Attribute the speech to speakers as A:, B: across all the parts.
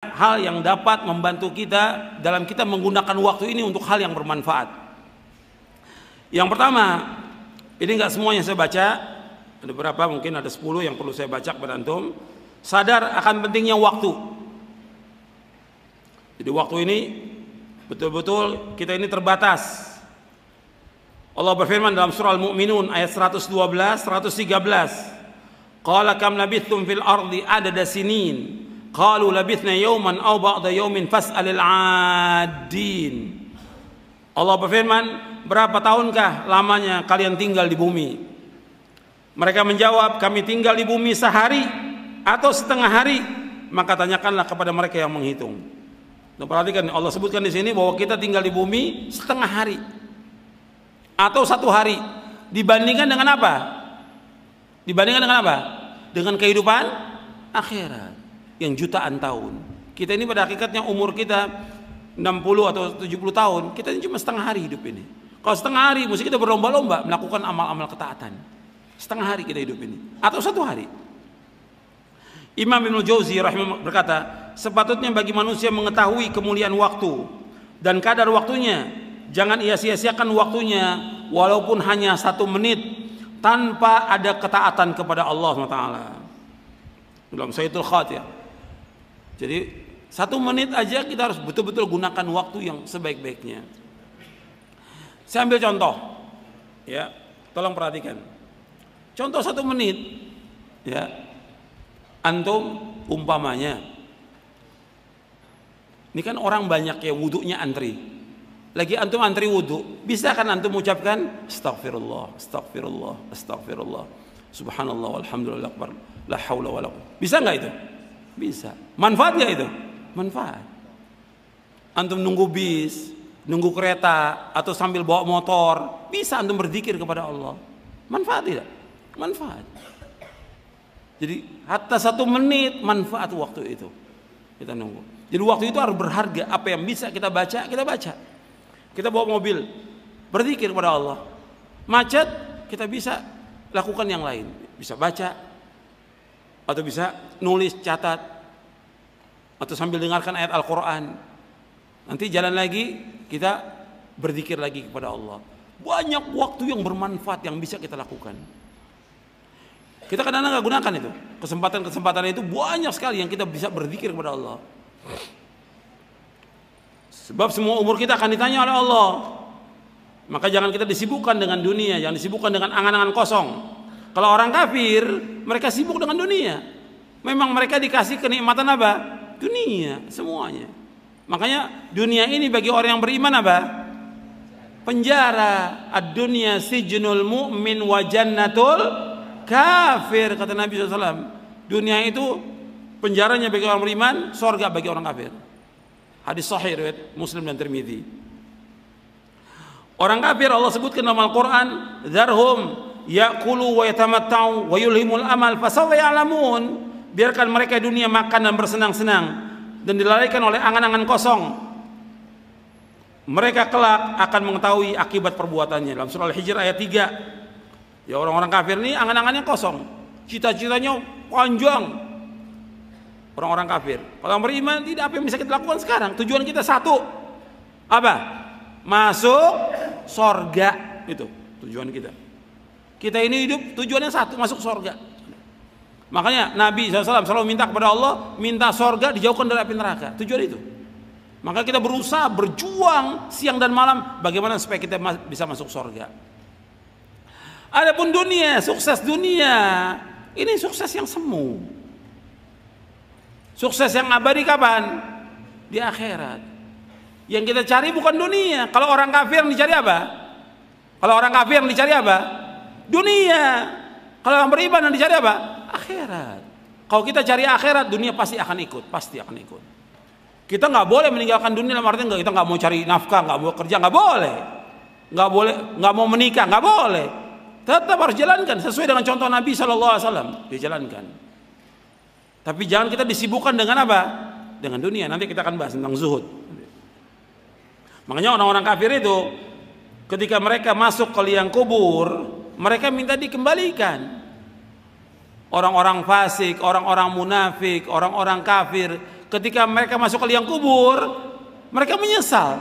A: hal yang dapat membantu kita dalam kita menggunakan waktu ini untuk hal yang bermanfaat. Yang pertama, ini nggak semuanya saya baca, ada beberapa, mungkin ada 10 yang perlu saya baca kepada antum. Sadar akan pentingnya waktu. Jadi waktu ini betul-betul kita ini terbatas. Allah berfirman dalam surah Al-Mu'minun ayat 112, 113. Qala kam labithtum fil ardi adada sinin. Qalu labithna yawman aw ba'da yawmin fas'alil 'addin. Allah berfirman, berapa tahunkah lamanya kalian tinggal di bumi? Mereka menjawab, kami tinggal di bumi sehari atau setengah hari. Maka tanyakanlah kepada mereka yang menghitung. Dan perhatikan, Allah sebutkan di sini bahwa kita tinggal di bumi setengah hari atau satu hari. Dibandingkan dengan apa? Dibandingkan dengan apa? Dengan kehidupan akhirat yang jutaan tahun. Kita ini pada hakikatnya umur kita 60 atau 70 tahun. Kita ini cuma setengah hari hidup ini. Kalau setengah hari mesti kita berlomba-lomba melakukan amal-amal ketaatan. Setengah hari kita hidup ini atau satu hari. Imam Ibnu Jauzi rahimahullah berkata, sepatutnya bagi manusia mengetahui kemuliaan waktu dan kadar waktunya. Jangan ia sia-siakan waktunya walaupun hanya 1 menit tanpa ada ketaatan kepada Allah SWT. Dalam Sayyidul Khatiyah. Jadi 1 menit aja kita harus betul-betul gunakan waktu yang sebaik-baiknya. Saya ambil contoh, ya, tolong perhatikan. Contoh 1 menit, ya, antum umpamanya, ini kan orang banyak ya wudunya antri. Lagi antum antri wudu, bisa kan antum ucapkan astagfirullah, astagfirullah, astagfirullah, subhanallah, walhamdulillah akbar, la haula wala quwwata. Bisa nggak itu? Bisa. Manfaat nggak itu? Manfaat. Antum nunggu bis, nunggu kereta, atau sambil bawa motor, bisa antum berzikir kepada Allah. Manfaat tidak? Manfaat. Jadi hatta 1 menit manfaat waktu itu. Kita nunggu. Jadi waktu itu harus berharga. Apa yang bisa kita baca, kita baca. Kita bawa mobil, berzikir kepada Allah. Macet, kita bisa lakukan yang lain. Bisa baca, atau bisa nulis, catat, atau sambil dengarkan ayat Al-Quran. Nanti jalan lagi, kita berzikir lagi kepada Allah. Banyak waktu yang bermanfaat yang bisa kita lakukan. Kita kadang-kadang nggak gunakan itu. Kesempatan-kesempatan itu banyak sekali yang kita bisa berzikir kepada Allah. Sebab semua umur kita akan ditanya oleh Allah. Maka jangan kita disibukkan dengan dunia, jangan disibukkan dengan angan-angan kosong. Kalau orang kafir, mereka sibuk dengan dunia. Memang mereka dikasih kenikmatan apa? Dunia, semuanya. Makanya dunia ini bagi orang yang beriman apa? Penjara. Ad-dunya sijnul mu'min wa jannatul kafir, kata Nabi SAW. Dunia itu penjaranya bagi orang beriman, surga bagi orang kafir. Hadis sahih riwayat Muslim dan Tirmidzi. Orang kafir Allah sebutkan dalam Al-Quran, dzarhum ya'kulu wa yatamatta'u wa yulhimul amal fasawfa ya'lamun. Biarkan mereka dunia makan dan bersenang-senang dan dilalaikan oleh angan-angan kosong. Mereka kelak akan mengetahui akibat perbuatannya. Dalam surah Al-Hijr ayat 3. Ya, orang-orang kafir ini angan-angannya kosong, cita-citanya panjang. Orang-orang kafir. Kalau beriman tidak, apa yang bisa kita lakukan sekarang? Tujuan kita satu, apa? Masuk sorga. Itu tujuan kita. Kita ini hidup tujuannya satu, masuk sorga. Makanya Nabi SAW selalu minta kepada Allah, minta sorga dijauhkan dari api neraka. Tujuan itu. Maka kita berusaha, berjuang siang dan malam bagaimana supaya kita bisa masuk sorga. Adapun dunia, sukses dunia, ini sukses yang semu. Sukses yang abadi kapan? Di akhirat. Yang kita cari bukan dunia. Kalau orang kafir yang dicari apa? Kalau orang kafir yang dicari apa? Dunia. Kalau orang beriman yang dicari apa? Akhirat. Kalau kita cari akhirat, dunia pasti akan ikut. Pasti akan ikut. Kita nggak boleh meninggalkan dunia, dalam artian kita nggak mau cari nafkah, nggak mau kerja, nggak boleh. Nggak boleh, nggak mau menikah, nggak boleh. Tetap harus jalankan sesuai dengan contoh Nabi SAW. Dijalankan. Tapi jangan kita disibukkan dengan apa? Dengan dunia. Nanti kita akan bahas tentang zuhud. Makanya orang-orang kafir itu ketika mereka masuk ke liang kubur, mereka minta dikembalikan. Orang-orang fasik, orang-orang munafik, orang-orang kafir ketika mereka masuk ke liang kubur, mereka menyesal.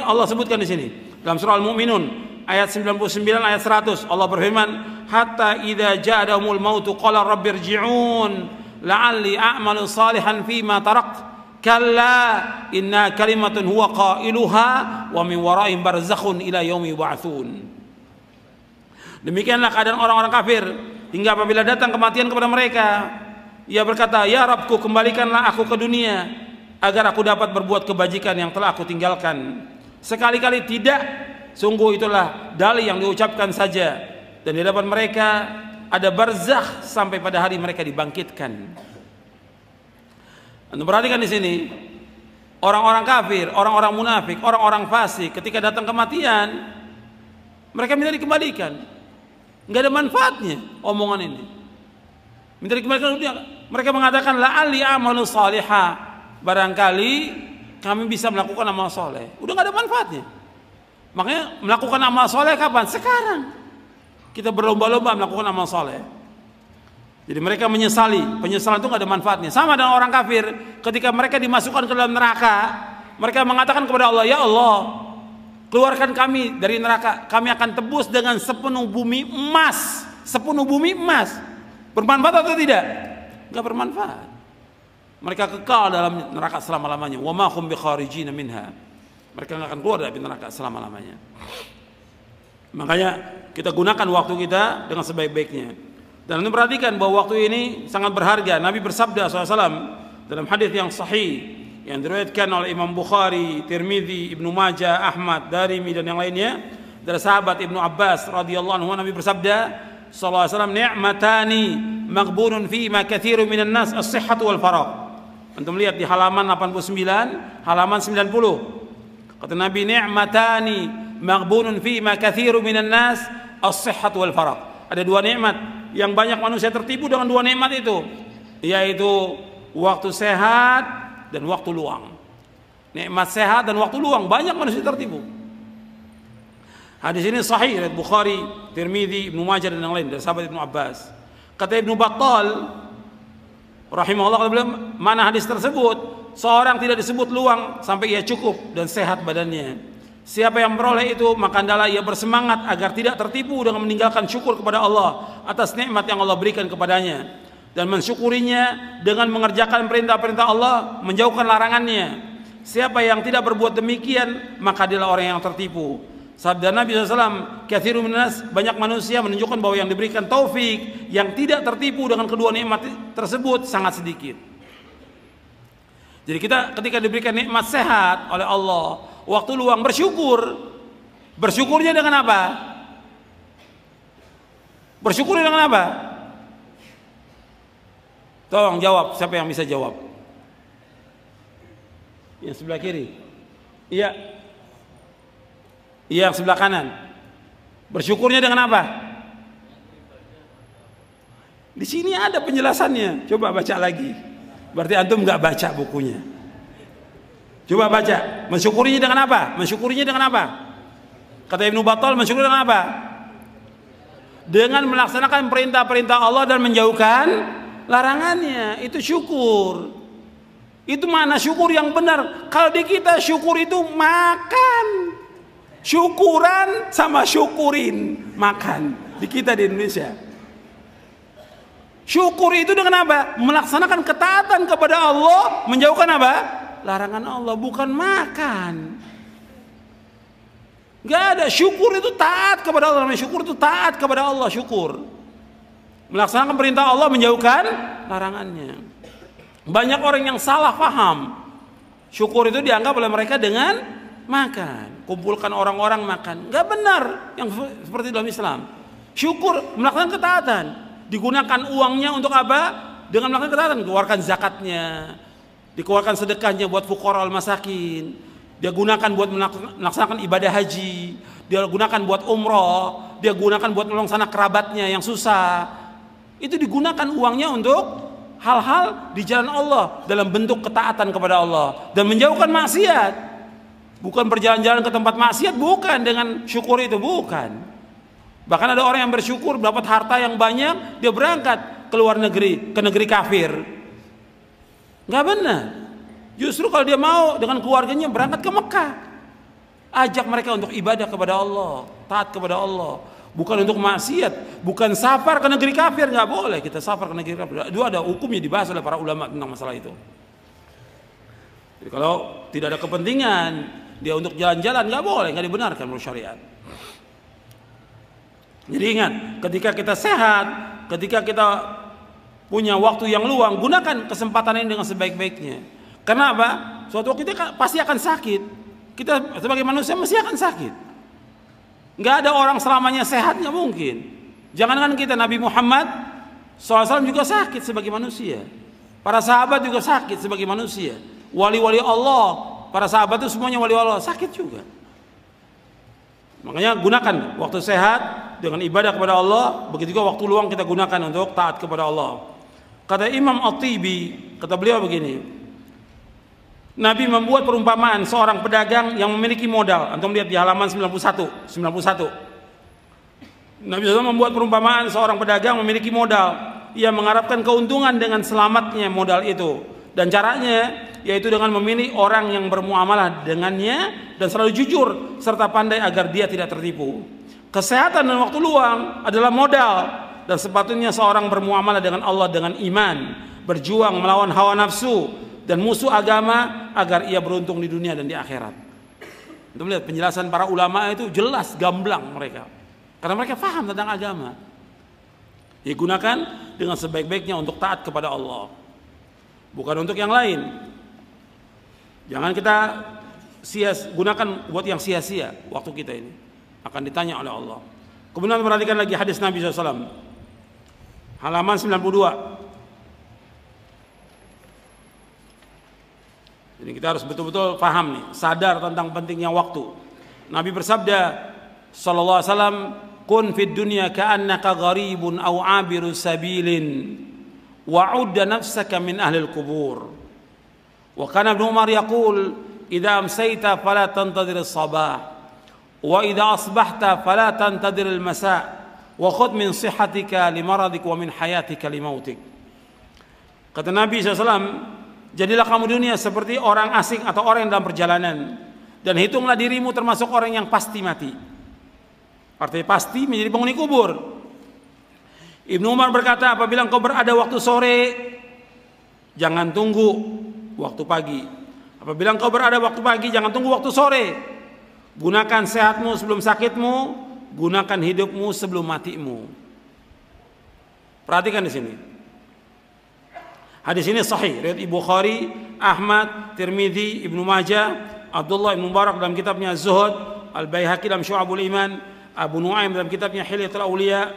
A: Allah sebutkan di sini dalam surah Al-Mu'minun ayat 99 ayat 100, Allah berfirman, hatta idza ja'ahumul mautu qala rabbirji'un la'alli a'malu salihan fima tarakt kalla inna kalimatun huwa qailuha wa min wara'ihim barzakhun ila yaumi yub'atsun. Demikianlah keadaan orang-orang kafir hingga apabila datang kematian kepada mereka, ia berkata, ya Rabbku, kembalikanlah aku ke dunia agar aku dapat berbuat kebajikan yang telah aku tinggalkan. Sekali-kali tidak, sungguh itulah dalih yang diucapkan saja, dan di hadapan mereka ada barzakh sampai pada hari mereka dibangkitkan. Anda perhatikan di sini, orang-orang kafir, orang-orang munafik, orang-orang fasik, ketika datang kematian, mereka minta dikembalikan. Nggak ada manfaatnya omongan ini. Minta dikembalikan dunia. Mereka mengatakan la'alli amalu salihah, barangkali kami bisa melakukan amal soleh. Udah nggak ada manfaatnya. Makanya melakukan amal soleh kapan? Sekarang. Kita berlomba-lomba melakukan amal soleh. Jadi mereka menyesali. Penyesalan itu nggak ada manfaatnya. Sama dengan orang kafir, ketika mereka dimasukkan ke dalam neraka, mereka mengatakan kepada Allah, ya Allah, keluarkan kami dari neraka. Kami akan tebus dengan sepenuh bumi emas. Sepenuh bumi emas. Bermanfaat atau tidak? Nggak bermanfaat. Mereka kekal dalam neraka selama-lamanya. Wa ma hum bikharijina minha. Mereka nggak akan keluar dari neraka selama-lamanya. Makanya kita gunakan waktu kita dengan sebaik-baiknya. Dan perhatikan bahwa waktu ini sangat berharga. Nabi bersabda SAW dalam hadis yang sahih yang diriwayatkan oleh Imam Bukhari, Tirmidzi, Ibnu Majah, Ahmad, Darimi dan yang lainnya dari sahabat Ibnu Abbas radhiyallahu anhu, Nabi bersabda sallallahu alaihi wasallam, ni'matani maghbunun fi ma katsirun minan nas as-sihhatu wal faragh. Antum lihat di halaman 89, halaman 90. Kata Nabi, ni'matani maghbunun fi ma katsirun minan nas as-sihhatu wal faragh. Ada dua nikmat yang banyak manusia tertipu dengan dua nikmat itu, yaitu waktu sehat dan waktu luang. Nikmat sehat dan waktu luang, banyak manusia tertipu. Hadis ini sahih riwayat Bukhari, Tirmidzi, Ibnu Majah dan yang lain dari sahabat Ibnu Abbas. Kata Ibnu Battal rahimahullah, mana hadis tersebut, seorang tidak disebut luang sampai ia cukup dan sehat badannya. Siapa yang beroleh itu, maka hendaklah ia bersemangat agar tidak tertipu dengan meninggalkan syukur kepada Allah atas nikmat yang Allah berikan kepadanya, dan mensyukurinya dengan mengerjakan perintah-perintah Allah, menjauhkan larangannya. Siapa yang tidak berbuat demikian, maka dialah orang yang tertipu. Sabda Nabi SAW, katsirun minas, banyak manusia, menunjukkan bahwa yang diberikan taufik, yang tidak tertipu dengan kedua nikmat tersebut sangat sedikit. Jadi kita ketika diberikan nikmat sehat oleh Allah, waktu luang, bersyukur. Bersyukurnya dengan apa? Bersyukurnya dengan apa? Tolong jawab, siapa yang bisa jawab? Yang sebelah kiri. Iya. Yang sebelah kanan. Bersyukurnya dengan apa? Di sini ada penjelasannya. Coba baca lagi. Berarti antum nggak baca bukunya. Coba baca. Mensyukurinya dengan apa? Mensyukurinya dengan apa? Kata Ibnu Battal, mensyukuri dengan apa? Dengan melaksanakan perintah-perintah Allah dan menjauhkan larangannya. Itu syukur. Itu mana syukur yang benar. Kalau di kita syukur itu makan. Syukuran sama syukurin, makan. Di kita di Indonesia. Syukur itu dengan apa? Melaksanakan ketaatan kepada Allah, menjauhkan apa? Larangan Allah, bukan makan. Gak ada. Syukur itu taat kepada Allah. Syukur itu taat kepada Allah. Syukur melaksanakan perintah Allah, menjauhkan larangannya. Banyak orang yang salah paham. Syukur itu dianggap oleh mereka dengan makan. Kumpulkan orang-orang makan. Gak benar yang seperti dalam Islam. Syukur melaksanakan ketaatan. Digunakan uangnya untuk apa? Dengan melakukan ketaatan. Keluarkan zakatnya, dikeluarkan sedekahnya buat fuqara al-masakin, dia gunakan buat melaksanakan ibadah haji, dia gunakan buat umroh, dia gunakan buat menolong sanak kerabatnya yang susah. Itu digunakan uangnya untuk hal-hal di jalan Allah dalam bentuk ketaatan kepada Allah dan menjauhkan maksiat. Bukan berjalan-jalan ke tempat maksiat, bukan dengan syukur itu, bukan. Bahkan ada orang yang bersyukur dapat harta yang banyak, dia berangkat ke luar negeri, ke negeri kafir. Nggak benar. Justru kalau dia mau dengan keluarganya berangkat ke Mekah, ajak mereka untuk ibadah kepada Allah, taat kepada Allah, bukan untuk maksiat, bukan safar ke negeri kafir. Nggak boleh kita safar ke negeri kafir. Itu ada hukumnya dibahas oleh para ulama tentang masalah itu. Jadi kalau tidak ada kepentingan dia untuk jalan-jalan, nggak boleh, nggak dibenarkan menurut syariat. Jadi ingat, ketika kita sehat, ketika kita punya waktu yang luang, gunakan kesempatan ini dengan sebaik-baiknya. Kenapa? Suatu waktu kita pasti akan sakit. Kita sebagai manusia mesti akan sakit. Nggak ada orang selamanya sehat, nggak mungkin. Jangankan kita, Nabi Muhammad SAW juga sakit sebagai manusia. Para sahabat juga sakit sebagai manusia. Wali-wali Allah, para sahabat itu semuanya wali Allah, sakit juga. Makanya gunakan waktu sehat dengan ibadah kepada Allah, begitu juga waktu luang kita gunakan untuk taat kepada Allah. Kata Imam At-Tibi, kata beliau begini, Nabi membuat perumpamaan seorang pedagang yang memiliki modal. Antum lihat di halaman 91. Nabi SAW membuat perumpamaan seorang pedagang memiliki modal. Ia mengharapkan keuntungan dengan selamatnya modal itu. Dan caranya yaitu dengan memilih orang yang bermuamalah dengannya dan selalu jujur serta pandai agar dia tidak tertipu. Kesehatan dan waktu luang adalah modal, dan sepatutnya seorang bermuamalah dengan Allah dengan iman, berjuang melawan hawa nafsu dan musuh agama agar ia beruntung di dunia dan di akhirat. Untuk melihat penjelasan para ulama itu jelas, gamblang mereka, karena mereka paham tentang agama. Digunakan dengan sebaik-baiknya untuk taat kepada Allah, bukan untuk yang lain. Jangan kita gunakan buat yang sia-sia waktu kita ini, akan ditanya oleh Allah. Kemudian perhatikan lagi hadis Nabi SAW, halaman 92. Jadi kita harus betul-betul paham nih, sadar tentang pentingnya waktu. Nabi bersabda sallallahu alaihi wasallam, "Kun fid dunya ka'annaka gharibun aw 'abiru sabilin wa'udda nafsaka min ahli al-qubur." Wa kana Ibnu Umar yaqul, "Idza amsayta fala tantadhir as-sabah wa idza asbahta fala tantadhir al-masa' wa khudh min sihhatika limaradik wa min hayatika limautik." Kata Nabi SAW, jadilah kamu dunia seperti orang asing atau orang yang dalam perjalanan, dan hitunglah dirimu termasuk orang yang pasti mati. Artinya pasti menjadi penghuni kubur. Ibnu Umar berkata, apabila engkau berada waktu sore, jangan tunggu waktu pagi. Apabila engkau berada waktu pagi, jangan tunggu waktu sore. Gunakan sehatmu sebelum sakitmu, gunakan hidupmu sebelum matimu. Perhatikan di sini. Hadis ini sahih, riwayat Bukhari, Ahmad, Tirmidzi, Ibnu Majah, Abdullah Ibn Mubarak dalam kitabnya Zuhud, Al-Baihaqi dalam Syu'abul Iman, Abu Nuaim dalam kitabnya Hilyatul Auliya,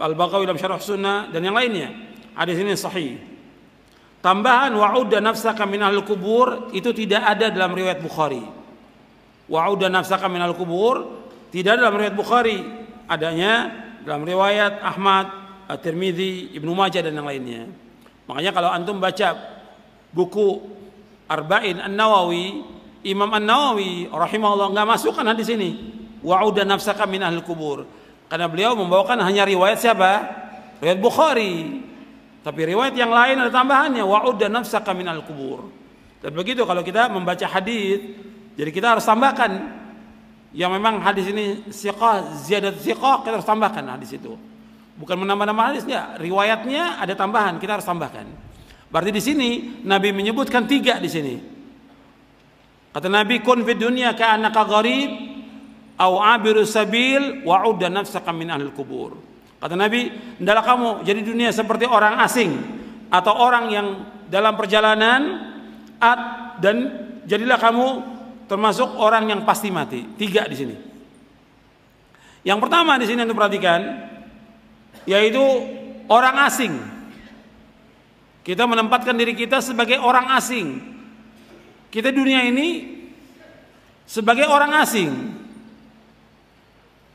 A: Al-Baghawi dalam Syarah Sunnah, dan yang lainnya. Hadis ini sahih. Tambahan wa'udda nafsaka minal kubur itu tidak ada dalam riwayat Bukhari. Wa'udda nafsaka minal kubur tidak ada dalam riwayat Bukhari, adanya dalam riwayat Ahmad, At-Tirmidzi, Ibnu Majah dan yang lainnya. Makanya kalau antum baca buku Arba'in An-Nawawi, Imam An-Nawawi rahimahullah nggak masukkan hadis ini wa'udda nafsaka min ahlil kubur, karena beliau membawakan hanya riwayat siapa? Riwayat Bukhari. Tapi riwayat yang lain ada tambahannya wa'udda nafsaka min ahlil kubur. Dan begitu kalau kita membaca hadis, jadi kita harus tambahkan yang memang hadis ini siqah, ziyadat siqah, kita harus tambahkan hadis itu. Bukan menambah-nambah hadisnya, riwayatnya ada tambahan, kita harus tambahkan. Berarti di sini Nabi menyebutkan 3 di sini. Kata Nabi, kun fid dunya ka'annaka gharib au 'abiru sabil wa'udda nafsaka min ahlil kubur. Kata Nabi, hendaklah kamu jadi dunia seperti orang asing atau orang yang dalam perjalanan, dan jadilah kamu termasuk orang yang pasti mati. 3 di sini. Yang pertama di sini yang diperhatikan yaitu orang asing. Kita menempatkan diri kita sebagai orang asing. Kita dunia ini sebagai orang asing.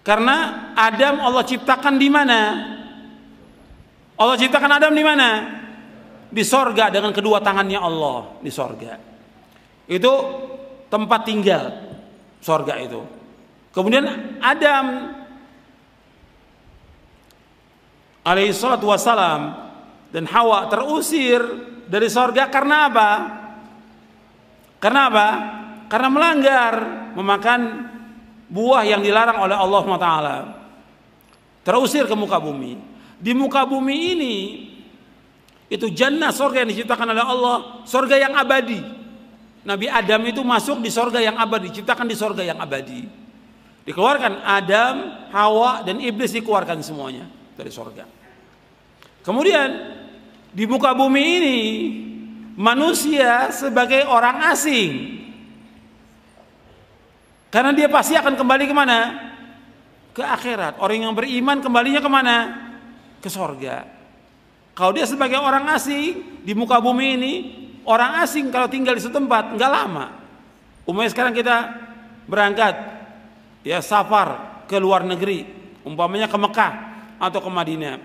A: Karena Adam Allah ciptakan di mana? Allah ciptakan Adam di mana? Di sorga dengan kedua tangannya Allah, di sorga. Itu tempat tinggal sorga itu. Kemudian Adam alaihi salatu wassalam dan Hawa terusir dari sorga karena apa? Karena apa? Karena melanggar, memakan buah yang dilarang oleh Allah SWT. Terusir ke muka bumi. Di muka bumi ini, itu jannah, sorga yang diciptakan oleh Allah, sorga yang abadi. Nabi Adam itu masuk di sorga yang abadi, diciptakan di sorga yang abadi. Dikeluarkan Adam, Hawa, dan Iblis dikeluarkan semuanya dari sorga. Kemudian di muka bumi ini manusia sebagai orang asing, karena dia pasti akan kembali kemana? Ke akhirat. Orang yang beriman kembalinya kemana? Ke sorga. Kalau dia sebagai orang asing di muka bumi ini, orang asing kalau tinggal di setempat nggak lama. Umpamanya sekarang kita berangkat ya safar ke luar negeri, umpamanya ke Mekah atau ke Madinah,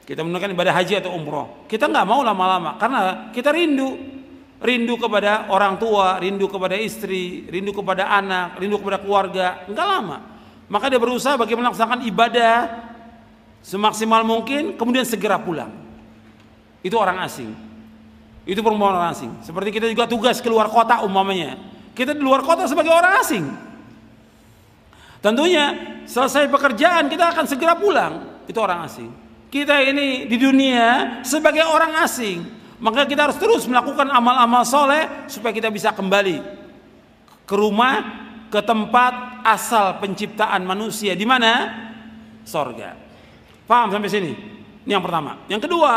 A: kita menunaikan ibadah haji atau umroh, kita nggak mau lama-lama karena kita rindu kepada orang tua, rindu kepada istri, rindu kepada anak, rindu kepada keluarga, nggak lama. Maka dia berusaha bagaimana melaksanakan ibadah semaksimal mungkin, kemudian segera pulang. Itu orang asing. Itu perempuan orang asing. Seperti kita juga tugas keluar kota umpamanya. Kita di luar kota sebagai orang asing. Tentunya selesai pekerjaan kita akan segera pulang. Itu orang asing. Kita ini di dunia sebagai orang asing. Maka kita harus terus melakukan amal-amal soleh supaya kita bisa kembali ke rumah, ke tempat asal penciptaan manusia. Di mana? Sorga. Paham sampai sini? Ini yang pertama. Yang kedua,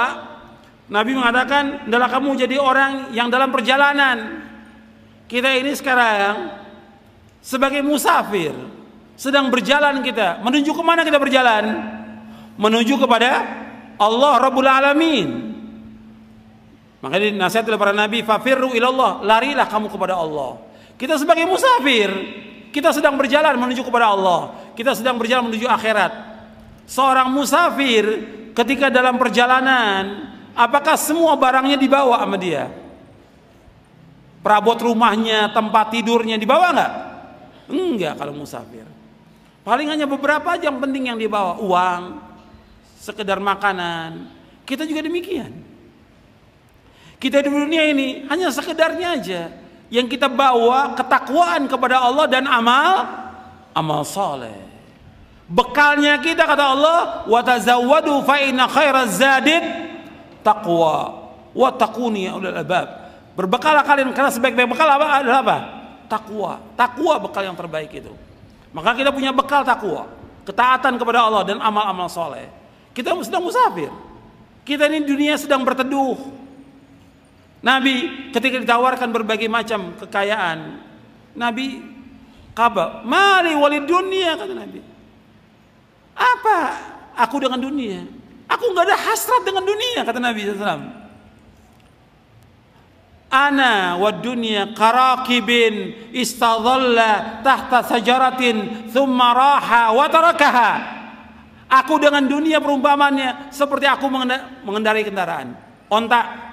A: Nabi mengatakan, adalah kamu jadi orang yang dalam perjalanan. Kita ini sekarang sebagai musafir, sedang berjalan kita. Menuju kemana kita berjalan? Menuju kepada Allah Rabbul Alamin. Makanya nasihat oleh para Nabi, fafirru ilallah, larilah kamu kepada Allah. Kita sebagai musafir, kita sedang berjalan menuju kepada Allah. Kita sedang berjalan menuju akhirat. Seorang musafir ketika dalam perjalanan, apakah semua barangnya dibawa sama dia? Perabot rumahnya, tempat tidurnya dibawa nggak? Enggak kalau musafir. Paling hanya beberapa aja yang penting yang dibawa. Uang, sekedar makanan. Kita juga demikian. Kita di dunia ini hanya sekedarnya aja. Yang kita bawa ketakwaan kepada Allah dan amal saleh. Bekalnya kita kata Allah, wa tazawwadu fa inna khairaz zadid taqwa wa taquni ya ulul albab. Berbekallah kalian karena sebaik-baik bekal adalah apa? Takwa. Takwa bekal yang terbaik itu. Maka kita punya bekal takwa, ketaatan kepada Allah dan amal-amal soleh. Kita sedang musafir. Kita ini dunia sedang berteduh. Nabi ketika ditawarkan berbagai macam kekayaan, Nabi kabar, mali walid dunia, kata Nabi. Apa aku dengan dunia? Aku nggak ada hasrat dengan dunia, kata Nabi SAW. Ana wa dunya karakibin istadhalla tahta sajaratin thumma raha wa tarakaha. Aku dengan dunia perumpamannya seperti aku mengendarai kendaraan onta.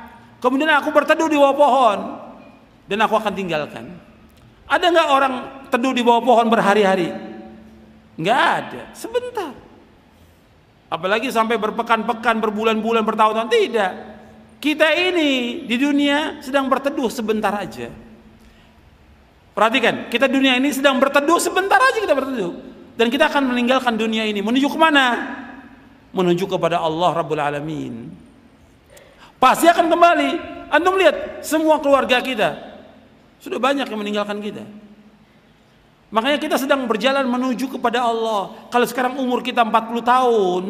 A: Kemudian aku berteduh di bawah pohon dan aku akan tinggalkan. Ada nggak orang teduh di bawah pohon berhari-hari? Nggak ada, sebentar. Apalagi sampai berpekan-pekan, berbulan-bulan, bertahun-tahun, tidak. Kita ini di dunia sedang berteduh sebentar aja. Perhatikan, kita dunia ini sedang berteduh sebentar aja kita berteduh. Dan kita akan meninggalkan dunia ini. Menuju kemana? Menuju kepada Allah Rabbul Alamin. Pasti akan kembali. Antum lihat, semua keluarga kita sudah banyak yang meninggalkan kita. Makanya kita sedang berjalan menuju kepada Allah. Kalau sekarang umur kita 40 tahun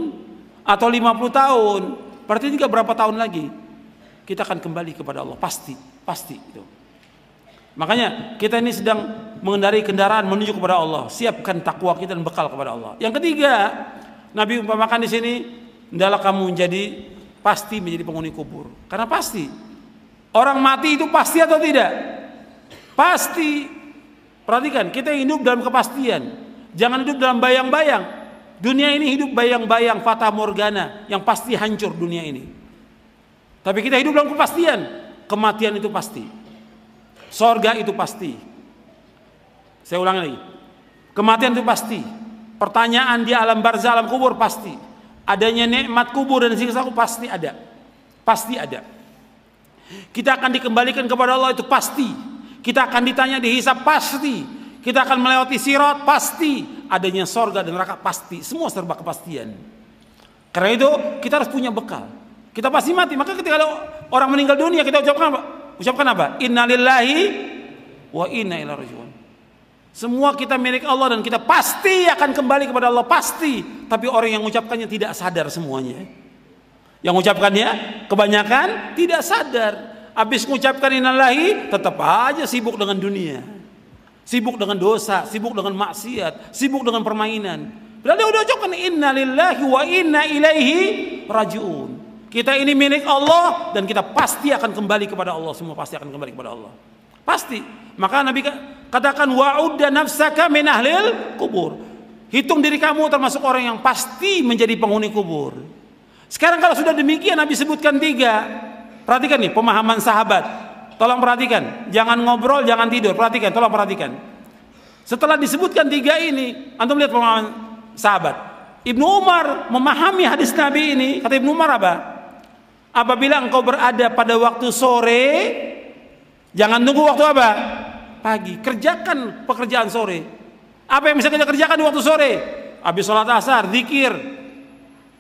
A: atau 50 tahun, berarti juga berapa tahun lagi kita akan kembali kepada Allah. Pasti itu. Makanya kita ini sedang mengendarai kendaraan menuju kepada Allah. Siapkan takwa kita dan bekal kepada Allah. Yang ketiga, Nabi umpamakan di sini, hendaklah kamu pasti menjadi penghuni kubur. Karena pasti orang mati itu pasti atau tidak? Pasti. Perhatikan, kita hidup dalam kepastian. Jangan hidup dalam bayang-bayang. Dunia ini hidup bayang-bayang fata morgana yang pasti hancur dunia ini. Tapi kita hidup dalam kepastian. Kematian itu pasti. Sorga itu pasti. Saya ulangi lagi. Kematian itu pasti. Pertanyaan di alam barzah, alam kubur pasti. Adanya nikmat kubur dan siksa kubur pasti ada. Pasti ada. Kita akan dikembalikan kepada Allah, itu pasti. Kita akan ditanya, dihisab, pasti. Kita akan melewati sirat, pasti. Adanya sorga dan neraka, pasti. Semua serba kepastian. Karena itu kita harus punya bekal. Kita pasti mati. Maka ketika ada orang meninggal dunia, kita ucapkan apa? Ucapkan apa? Inna lillahi wa inna ilaihi raji'un. Semua kita milik Allah dan kita pasti akan kembali kepada Allah, pasti. Tapi orang yang mengucapkannya tidak sadar semuanya. Yang mengucapkannya kebanyakan tidak sadar. Habis mengucapkan innalillahi, tetap aja sibuk dengan dunia, sibuk dengan dosa, sibuk dengan maksiat, sibuk dengan permainan. Padahal dia udah ucapkan innalillahi wa inna ilaihi raji'un. Kita ini milik Allah dan kita pasti akan kembali kepada Allah. Semua pasti akan kembali kepada Allah, pasti. Maka Nabi katakan wa'udda nafsaka min ahlil kubur. Hitung diri kamu termasuk orang yang pasti menjadi penghuni kubur. Sekarang kalau sudah demikian, Nabi sebutkan 3. Perhatikan nih pemahaman sahabat. Tolong perhatikan, jangan ngobrol, jangan tidur. Perhatikan, tolong perhatikan. Setelah disebutkan 3 ini, antum lihat pemahaman sahabat. Ibnu Umar memahami hadis Nabi ini. Kata Ibnu Umar apa? Apabila engkau berada pada waktu sore, jangan tunggu waktu apa? Pagi. Kerjakan pekerjaan sore. Apa yang bisa kita kerjakan di waktu sore? Habis sholat asar, zikir.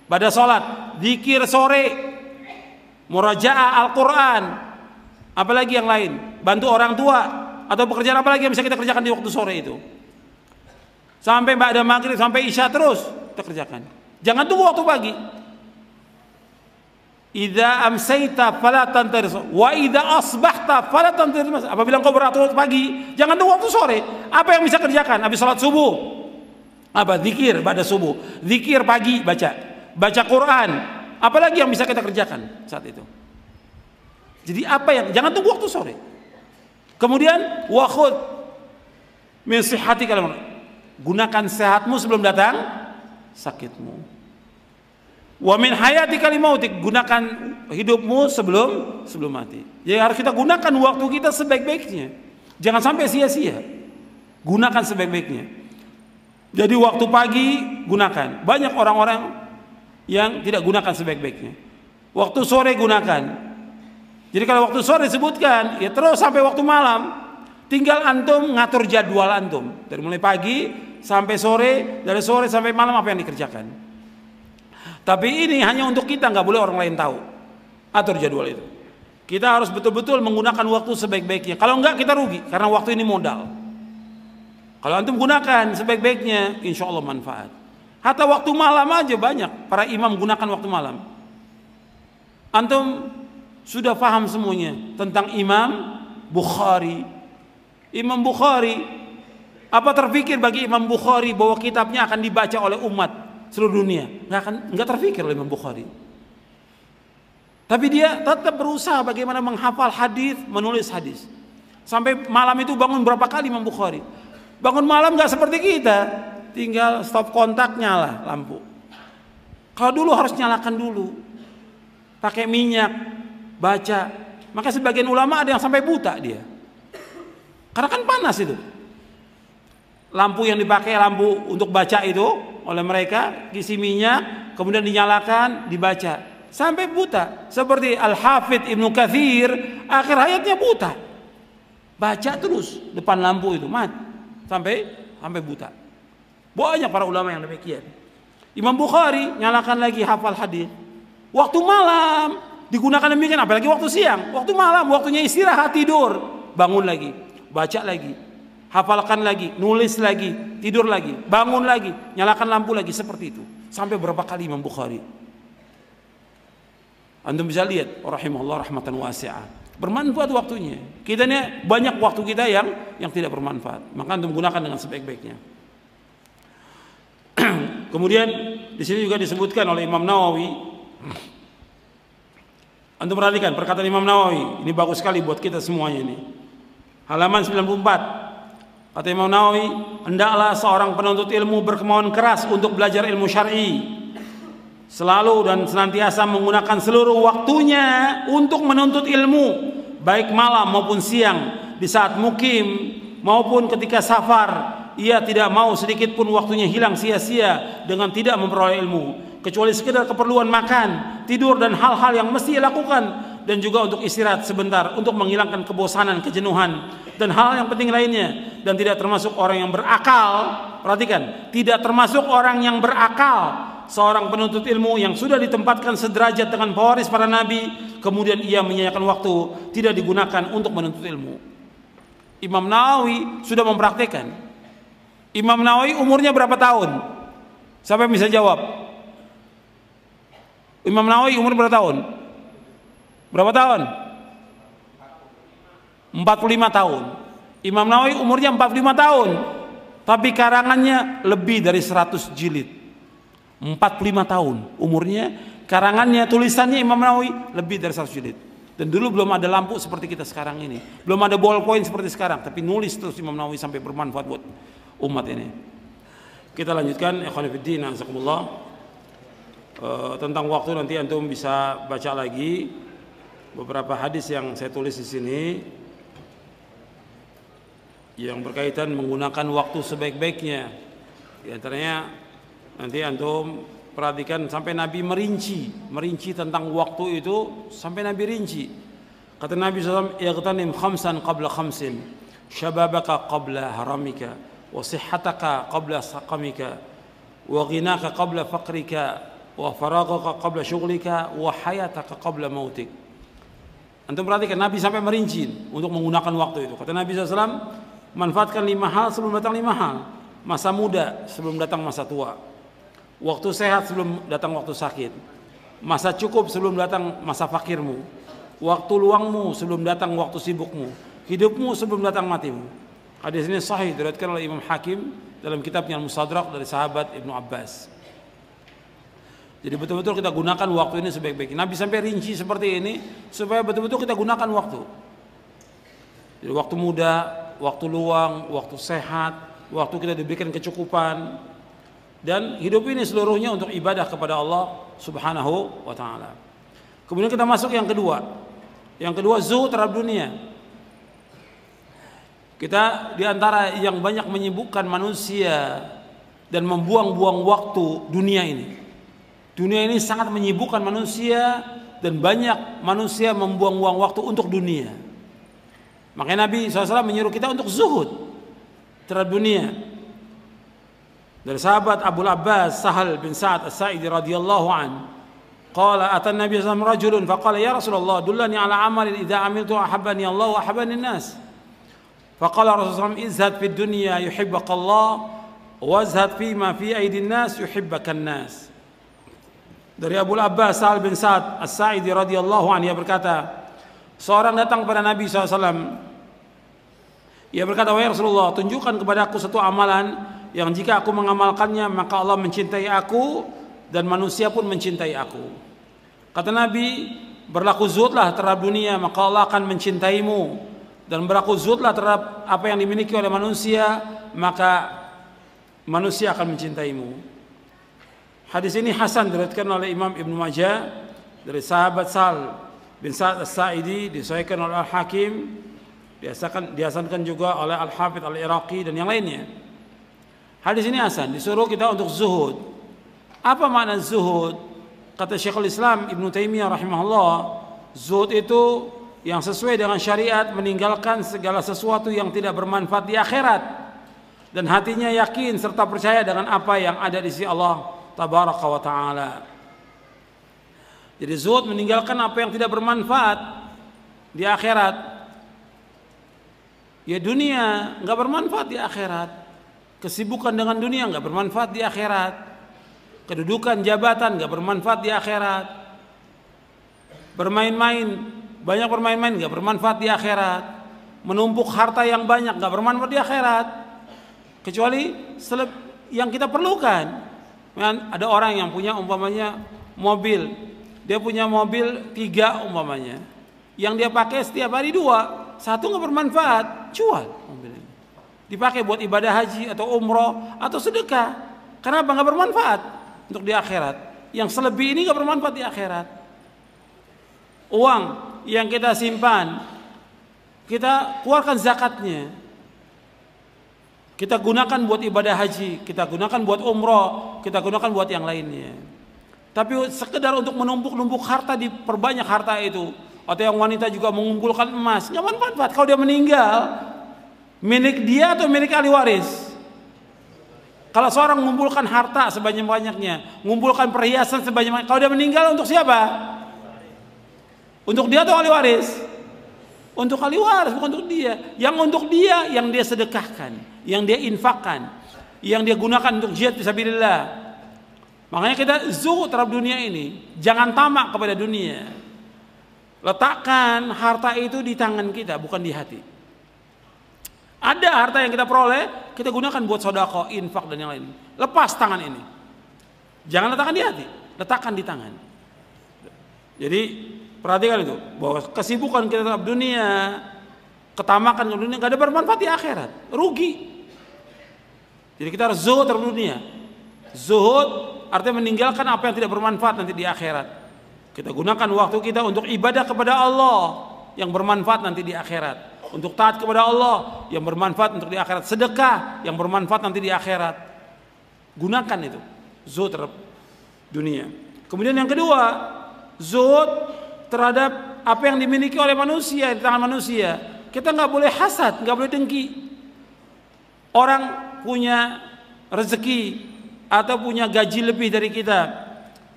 A: Pada sholat, zikir sore, murajaah Al-Quran, apalagi yang lain, bantu orang tua, atau pekerjaan apa lagi yang bisa kita kerjakan di waktu sore itu. Sampai ba'da maghrib, sampai isya terus kita kerjakan. Jangan tunggu waktu pagi. Idza amsayta fala tantaris wa idza asbahta fala tantaris. Apabila engkau beratur pagi, jangan tunggu waktu sore. Apa yang bisa kerjakan? Habis salat subuh, apa? Zikir pada subuh, zikir pagi, baca Quran. Apalagi yang bisa kita kerjakan saat itu. Jadi apa yang, jangan tunggu waktu sore. Kemudian wa khudh min sihhatika, gunakan sehatmu sebelum datang sakitmu. Wa min hayatika limautik, gunakan hidupmu sebelum mati. Jadi harus kita gunakan waktu kita sebaik-baiknya. Jangan sampai sia-sia. Gunakan sebaik-baiknya. Jadi waktu pagi gunakan. Banyak orang-orang yang tidak gunakan sebaik-baiknya. Waktu sore gunakan. Jadi kalau waktu sore disebutkan, ya terus sampai waktu malam. Tinggal antum ngatur jadwal antum. Dari mulai pagi sampai sore, dari sore sampai malam apa yang dikerjakan. Tapi ini hanya untuk kita, nggak boleh orang lain tahu. Atur jadwal itu. Kita harus betul-betul menggunakan waktu sebaik-baiknya. Kalau enggak kita rugi, karena waktu ini modal. Kalau antum gunakan sebaik-baiknya, insya Allah manfaat. Hatta waktu malam aja banyak para imam gunakan waktu malam. Antum sudah paham semuanya tentang Imam Bukhari. Imam Bukhari, apa terpikir bagi Imam Bukhari bahwa kitabnya akan dibaca oleh umat seluruh dunia? Nggak terpikir oleh Imam Bukhari. Tapi dia tetap berusaha bagaimana menghafal hadis, menulis hadis. Sampai malam itu bangun berapa kali Imam Bukhari. Bangun malam nggak seperti kita, tinggal stop kontak, nyala lampu. Kalau dulu harus nyalakan dulu, pakai minyak, baca. Maka sebagian ulama ada yang sampai buta dia, karena kan panas itu. Lampu yang dipakai, lampu untuk baca itu oleh mereka, isi minyak, kemudian dinyalakan, dibaca sampai buta. Seperti Al-Hafidh Ibnu Katsir, akhir hayatnya buta, baca terus depan lampu itu, sampai buta. Banyak para ulama yang demikian. Imam Bukhari nyalakan lagi, hafal hadis. Waktu malam digunakan demikian, apalagi waktu siang. Waktu malam, waktunya istirahat, tidur, bangun lagi, baca lagi, hafalkan lagi, nulis lagi, tidur lagi, bangun lagi, nyalakan lampu lagi, seperti itu. Sampai berapa kali Imam Bukhari. Antum bisa lihat, rahimahullah rahmatan wasi'ah. Bermanfaat waktunya. Kita ini banyak waktu kita yang tidak bermanfaat. Maka antum gunakan dengan sebaik-baiknya. Kemudian di sini juga disebutkan oleh Imam Nawawi. Antum perhatikan perkataan Imam Nawawi, ini bagus sekali buat kita semuanya ini. Halaman 94. Kata Imam Nawawi, hendaklah seorang penuntut ilmu berkemauan keras untuk belajar ilmu syar'i, selalu dan senantiasa menggunakan seluruh waktunya untuk menuntut ilmu, baik malam maupun siang, di saat mukim maupun ketika safar. Ia tidak mau sedikit pun waktunya hilang sia-sia dengan tidak memperoleh ilmu, kecuali sekedar keperluan makan, tidur dan hal-hal yang mesti ia lakukan dan juga untuk istirahat sebentar, untuk menghilangkan kebosanan, kejenuhan, dan hal yang penting lainnya. Dan tidak termasuk orang yang berakal, perhatikan, tidak termasuk orang yang berakal, seorang penuntut ilmu yang sudah ditempatkan sederajat dengan pewaris para nabi, kemudian ia menyanyiakan waktu, tidak digunakan untuk menuntut ilmu. Imam Nawawi sudah mempraktikkan. Imam Nawawi umurnya berapa tahun? Siapa yang bisa jawab? Imam Nawawi umur berapa tahun? Berapa tahun? 45 tahun. Imam Nawawi umurnya 45 tahun, tapi karangannya lebih dari 100 jilid. 45 tahun umurnya, karangannya, tulisannya Imam Nawawi lebih dari 100 jilid. Dan dulu belum ada lampu seperti kita sekarang ini, belum ada ballpoint seperti sekarang, tapi nulis terus Imam Nawawi sampai bermanfaat buat umat ini. Kita lanjutkan, ikhwan fillah, jazakumullah. Tentang waktu nanti antum bisa baca lagi beberapa hadis yang saya tulis di sini yang berkaitan menggunakan waktu sebaik-baiknya. Di antaranya nanti antum perhatikan sampai Nabi merinci tentang waktu itu, sampai Nabi rinci. Kata Nabi SAW, "Ightanim khamsan qabla khamsin, syababaka qabla haramika, wa sihhataka qabla saqamika, wa ghinaka qabla faqrika, wa faragaka qabla syughlika, wa hayataka qabla mautik." Antum perhatikan, Nabi sampai merinci untuk menggunakan waktu itu. Kata Nabi SAW, manfaatkan 5 hal sebelum datang 5 hal. Masa muda sebelum datang masa tua, waktu sehat sebelum datang waktu sakit, masa cukup sebelum datang masa fakirmu, waktu luangmu sebelum datang waktu sibukmu, hidupmu sebelum datang matimu. Hadis ini sahih, diriwayatkan oleh Imam Hakim dalam kitabnya Al-Mustadrak dari sahabat Ibnu Abbas. Jadi betul-betul kita gunakan waktu ini sebaik-baiknya. Nabi sampai rinci seperti ini supaya betul-betul kita gunakan waktu. Jadi waktu muda, waktu luang, waktu sehat, waktu kita diberikan kecukupan, dan hidup ini seluruhnya untuk ibadah kepada Allah Subhanahu wa taala. Kemudian kita masuk yang kedua. Yang kedua, zuhud terhadap dunia. Kita diantara yang banyak menyibukkan manusia dan membuang-buang waktu dunia ini. Dunia ini sangat menyibukkan manusia dan banyak manusia membuang-buang waktu untuk dunia. Makanya Nabi SAW menyuruh kita untuk zuhud terhadap dunia. Dari sahabat Abu Abbas Sahal bin Sa'ad As-Sa'idi radhiyallahu an, qala atan Nabi sallallahu alaihi wasallam rajulun faqala ya Rasulullah dullani ala amalin idza amiltu ahabbani Allah wa ahabbani an-nas. Faqala Rasulullah izhad fid dunya yuhibbaka Allah wazhad fi ma fi aydin nas yuhibbaka an-nas. Dari Abu Abbas Sahal bin Sa'ad As-Sa'idi radhiyallahu an, ia berkata, seorang datang kepada Nabi SAW. Ia berkata, wahai Rasulullah, tunjukkan kepada aku satu amalan yang jika aku mengamalkannya maka Allah mencintai aku dan manusia pun mencintai aku. Kata Nabi, berlaku zuhudlah terhadap dunia maka Allah akan mencintaimu, dan berlaku zuhudlah terhadap apa yang dimiliki oleh manusia maka manusia akan mencintaimu. Hadis ini hasan, diriwayatkan oleh Imam Ibnu Majah dari sahabat Sahal bin Sa'ad As-Sa'idi, disahihkan oleh Al-Hakim, dihasankan juga oleh Al-Hafidz Al-Iraqi dan yang lainnya. Hadis ini hasan, disuruh kita untuk zuhud. Apa makna zuhud? Kata Syekhul Islam Ibnu Taimiyah rahimahullah, zuhud itu yang sesuai dengan syariat, meninggalkan segala sesuatu yang tidak bermanfaat di akhirat, dan hatinya yakin serta percaya dengan apa yang ada di sisi Allah Tabaraka wa ta'ala. Jadi zuhud meninggalkan apa yang tidak bermanfaat di akhirat. Ya dunia nggak bermanfaat di akhirat, kesibukan dengan dunia nggak bermanfaat di akhirat, kedudukan jabatan nggak bermanfaat di akhirat, banyak bermain-main nggak bermanfaat di akhirat, menumpuk harta yang banyak nggak bermanfaat di akhirat, kecuali yang kita perlukan. Ada orang yang punya umpamanya mobil, dia punya mobil 3 umpamanya, yang dia pakai setiap hari 2, 1 nggak bermanfaat, jual mobil ini, dipakai buat ibadah haji atau umroh atau sedekah. Kenapa? Nggak bermanfaat untuk di akhirat. Yang selebih ini nggak bermanfaat di akhirat. Uang yang kita simpan, kita keluarkan zakatnya, kita gunakan buat ibadah haji, kita gunakan buat umroh, kita gunakan buat yang lainnya. Tapi sekedar untuk menumpuk-numpuk harta, diperbanyak harta itu atau yang wanita juga mengumpulkan emas, nggak manfaat. Kalau dia meninggal, milik dia atau milik ahli waris? Kalau seorang mengumpulkan harta sebanyak-banyaknya, mengumpulkan perhiasan sebanyak-banyaknya, kalau dia meninggal untuk siapa? Untuk dia atau ahli waris? Untuk ahli waris, bukan untuk dia. Yang untuk dia, yang dia sedekahkan, yang dia infakkan, yang dia gunakan untuk jihad fisabilillah. Makanya kita zuhud terhadap dunia ini. Jangan tamak kepada dunia. Letakkan harta itu di tangan kita, bukan di hati. Ada harta yang kita peroleh, kita gunakan buat sedekah, infak dan yang lain. Lepas tangan ini. Jangan letakkan di hati, letakkan di tangan. Jadi perhatikan itu, bahwa kesibukan kita terhadap dunia, ketamakan ke dunia gak ada bermanfaat di akhirat, rugi. Jadi kita harus zuhud terhadap dunia. Zuhud artinya meninggalkan apa yang tidak bermanfaat nanti di akhirat. Kita gunakan waktu kita untuk ibadah kepada Allah yang bermanfaat nanti di akhirat. Untuk taat kepada Allah yang bermanfaat untuk di akhirat. Sedekah yang bermanfaat nanti di akhirat. Gunakan itu. Zuhud terhadap dunia. Kemudian yang kedua, zuhud terhadap apa yang dimiliki oleh manusia, di tangan manusia. Kita nggak boleh hasad, nggak boleh dengki. Orang punya rezeki atau punya gaji lebih dari kita,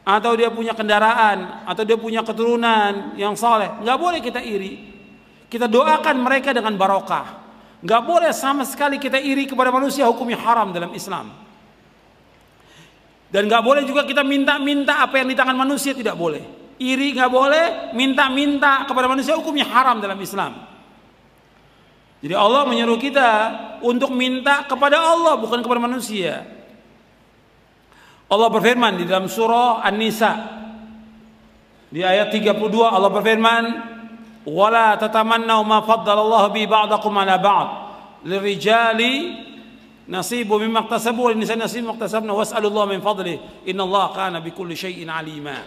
A: atau dia punya kendaraan, atau dia punya keturunan yang saleh, nggak boleh kita iri. Kita doakan mereka dengan barokah. Nggak boleh sama sekali kita iri kepada manusia, hukumnya haram dalam Islam. Dan nggak boleh juga kita minta-minta apa yang di tangan manusia, tidak boleh. Iri nggak boleh, minta-minta kepada manusia, hukumnya haram dalam Islam. Jadi Allah menyuruh kita untuk minta kepada Allah, bukan kepada manusia. Allah berfirman di dalam surah An-Nisa di ayat 32, Allah berfirman, wala tatamannaw ma faddalallahu bi ba'dakum ala ba'd lirijali nasibu mimma iktasabu wa linisai nasibu mimma iktasabna was'alullaha min fadlihi innallaha kana bikulli syai'in alima.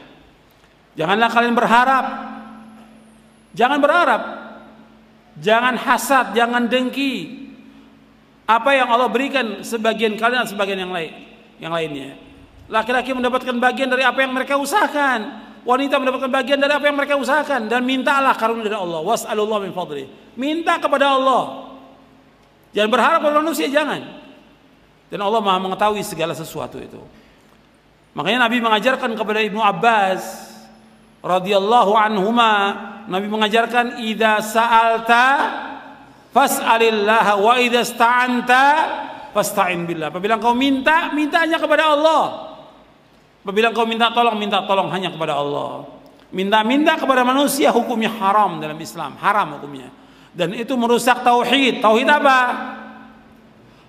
A: Janganlah kalian berharap, jangan berharap, jangan hasad, jangan dengki apa yang Allah berikan sebagian kalian dan sebagian yang lainnya. Laki-laki mendapatkan bagian dari apa yang mereka usahakan, wanita mendapatkan bagian dari apa yang mereka usahakan, dan mintalah karunia dari Allah. Was'alullah min fadli. Minta kepada Allah. Jangan berharap kepada manusia, jangan. Dan Allah Maha mengetahui segala sesuatu itu. Makanya Nabi mengajarkan kepada Ibnu Abbas radhiyallahu anhuma, Nabi mengajarkan idza sa'alta fas'alillah wa idza ista'anta fasta'in billah. Apabila engkau minta, minta hanya kepada Allah. Apabila engkau minta tolong hanya kepada Allah. Minta-minta kepada manusia hukumnya haram dalam Islam, haram hukumnya. Dan itu merusak tauhid. Tauhid apa?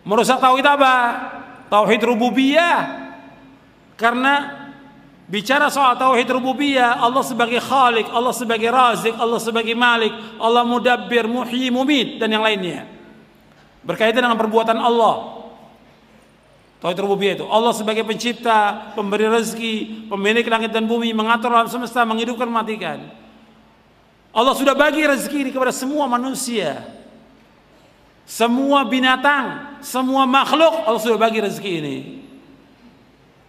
A: Merusak tauhid apa? Tauhid rububiyah. Karena bicara soal tauhid rububiyah, Allah sebagai khalik, Allah sebagai razik, Allah sebagai malik, Allah mudabbir, muhyi, mumit, dan yang lainnya. Berkaitan dengan perbuatan Allah. Tauhid rububiyah itu Allah sebagai pencipta, pemberi rezeki, pemilik langit dan bumi, mengatur alam semesta, menghidupkan, mematikan. Allah sudah bagi rezeki ini kepada semua manusia, semua binatang, semua makhluk. Allah sudah bagi rezeki ini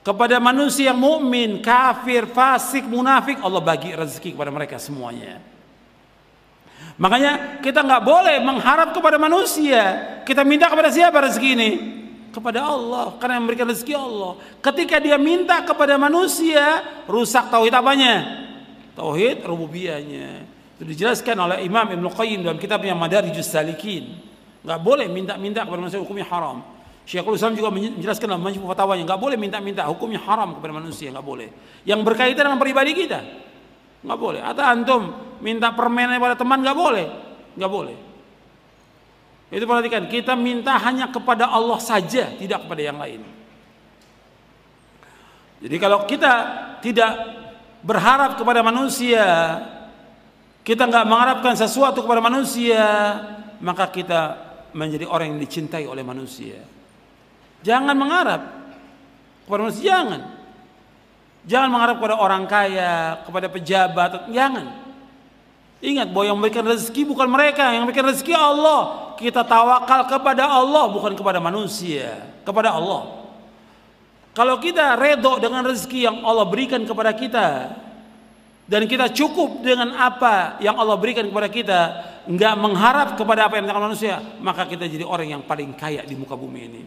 A: kepada manusia yang mukmin, kafir, fasik, munafik. Allah bagi rezeki kepada mereka semuanya. Makanya kita nggak boleh mengharap kepada manusia. Kita minta kepada siapa rezeki ini? Kepada Allah, karena yang memberikan rezeki Allah. Ketika dia minta kepada manusia, rusak tauhid apanya? Tauhid rububiyahnya. Itu dijelaskan oleh Imam Ibnu Qayyim dalam kitabnya Madarijus Salikin. Nggak boleh minta-minta kepada manusia, hukumnya haram. Syekhul Islam juga menjelaskan dalam Majmu' Fatawanya, nggak boleh minta-minta, hukumnya haram kepada manusia, nggak boleh. Yang berkaitan dengan pribadi kita, nggak boleh. Atau antum minta permen kepada teman, nggak boleh, nggak boleh. Itu perhatikan, kita minta hanya kepada Allah saja, tidak kepada yang lain. Jadi kalau kita tidak berharap kepada manusia, kita nggak mengharapkan sesuatu kepada manusia, maka kita menjadi orang yang dicintai oleh manusia. Jangan mengharap kepada manusia, jangan. Jangan mengharap kepada orang kaya, kepada pejabat, jangan. Ingat bahwa yang memberikan rezeki bukan mereka, yang memberikan rezeki Allah. Kita tawakal kepada Allah, bukan kepada manusia, kepada Allah. Kalau kita redho dengan rezeki yang Allah berikan kepada kita, dan kita cukup dengan apa yang Allah berikan kepada kita, nggak mengharap kepada apa yang dikatakan manusia, maka kita jadi orang yang paling kaya di muka bumi ini.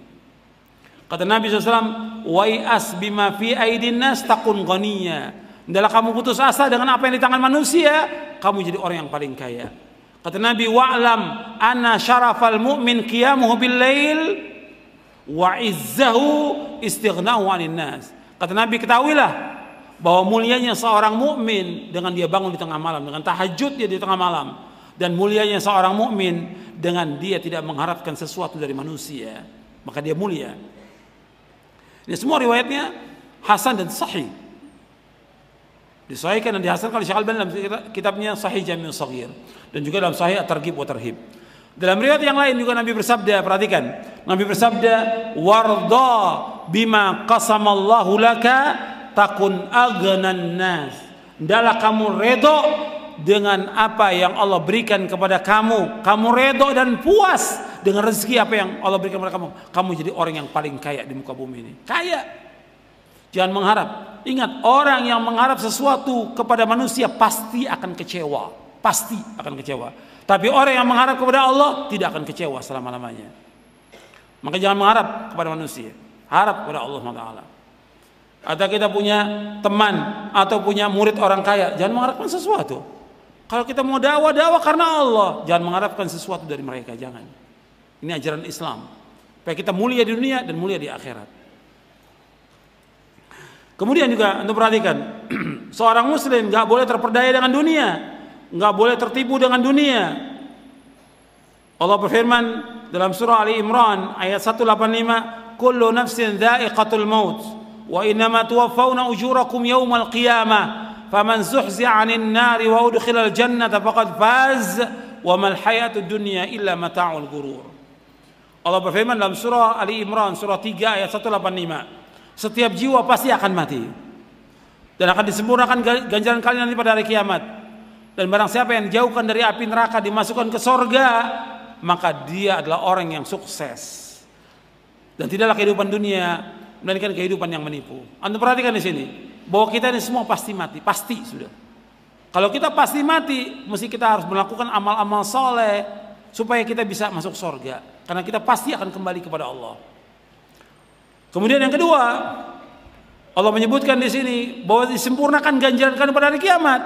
A: Kata Nabi SAW, wai'as bima fi aidin nas takun ghaniyya. Hendaklah kamu putus asa dengan apa yang di tangan manusia, kamu jadi orang yang paling kaya. Kata Nabi, wa'lam anna syarafal mu'min qiyamuhu bil lail wa izzahu istighnahu 'anil nas. Kata Nabi, ketahuilah bahwa mulianya seorang mukmin dengan dia bangun di tengah malam, dengan tahajud dia di tengah malam, dan mulianya seorang mukmin dengan dia tidak mengharapkan sesuatu dari manusia, maka dia mulia. Ini semua riwayatnya hasan dan sahih, disahihkan dan dihasankan oleh Syekh Al-Albani dalam kitabnya Sahih Jami' Shaghir, dan juga dalam Sahih At-Targhib wa Tarhib. Dalam riwayat yang lain juga Nabi bersabda, perhatikan, Nabi bersabda, warda bima qasamallahu laka takun aghanan nas. Hendaklah kamu redho dengan apa yang Allah berikan kepada kamu. Kamu redho dan puas dengan rezeki apa yang Allah berikan kepada kamu. Kamu jadi orang yang paling kaya di muka bumi ini. Kaya. Jangan mengharap. Ingat, orang yang mengharap sesuatu kepada manusia pasti akan kecewa. Pasti akan kecewa. Tapi orang yang mengharap kepada Allah tidak akan kecewa selama-lamanya. Maka jangan mengharap kepada manusia. Harap kepada Allah SWT. Atau kita punya teman atau punya murid orang kaya, jangan mengharapkan sesuatu. Kalau kita mau dakwah karena Allah, jangan mengharapkan sesuatu dari mereka, jangan. Ini ajaran Islam, supaya kita mulia di dunia dan mulia di akhirat. Kemudian juga untuk perhatikan, seorang muslim nggak boleh terperdaya dengan dunia, nggak boleh tertipu dengan dunia. Allah berfirman dalam surah Ali Imran ayat 185, kullu nafsin dha'iqatul maut wa innama tuwaffawna ujurakum yawmal qiyamah faman zuhzi'a 'anil nari wa udkhilal jannata faqad faz wa mal hayatud dunya illa mata'ul ghurur. Allah berfirman dalam surah Ali Imran surah 3 ayat 185, setiap jiwa pasti akan mati dan akan disempurnakan ganjaran kalian nanti pada hari kiamat. Dan barang siapa yang dijauhkan dari api neraka dimasukkan ke sorga, maka dia adalah orang yang sukses. Dan tidaklah kehidupan dunia melainkan kehidupan yang menipu. Anda perhatikan di sini bahwa kita ini semua pasti mati, pasti sudah. Kalau kita pasti mati, mesti kita harus melakukan amal-amal soleh supaya kita bisa masuk sorga, karena kita pasti akan kembali kepada Allah. Kemudian yang kedua, Allah menyebutkan di sini bahwa disempurnakan ganjaran kalian pada hari kiamat.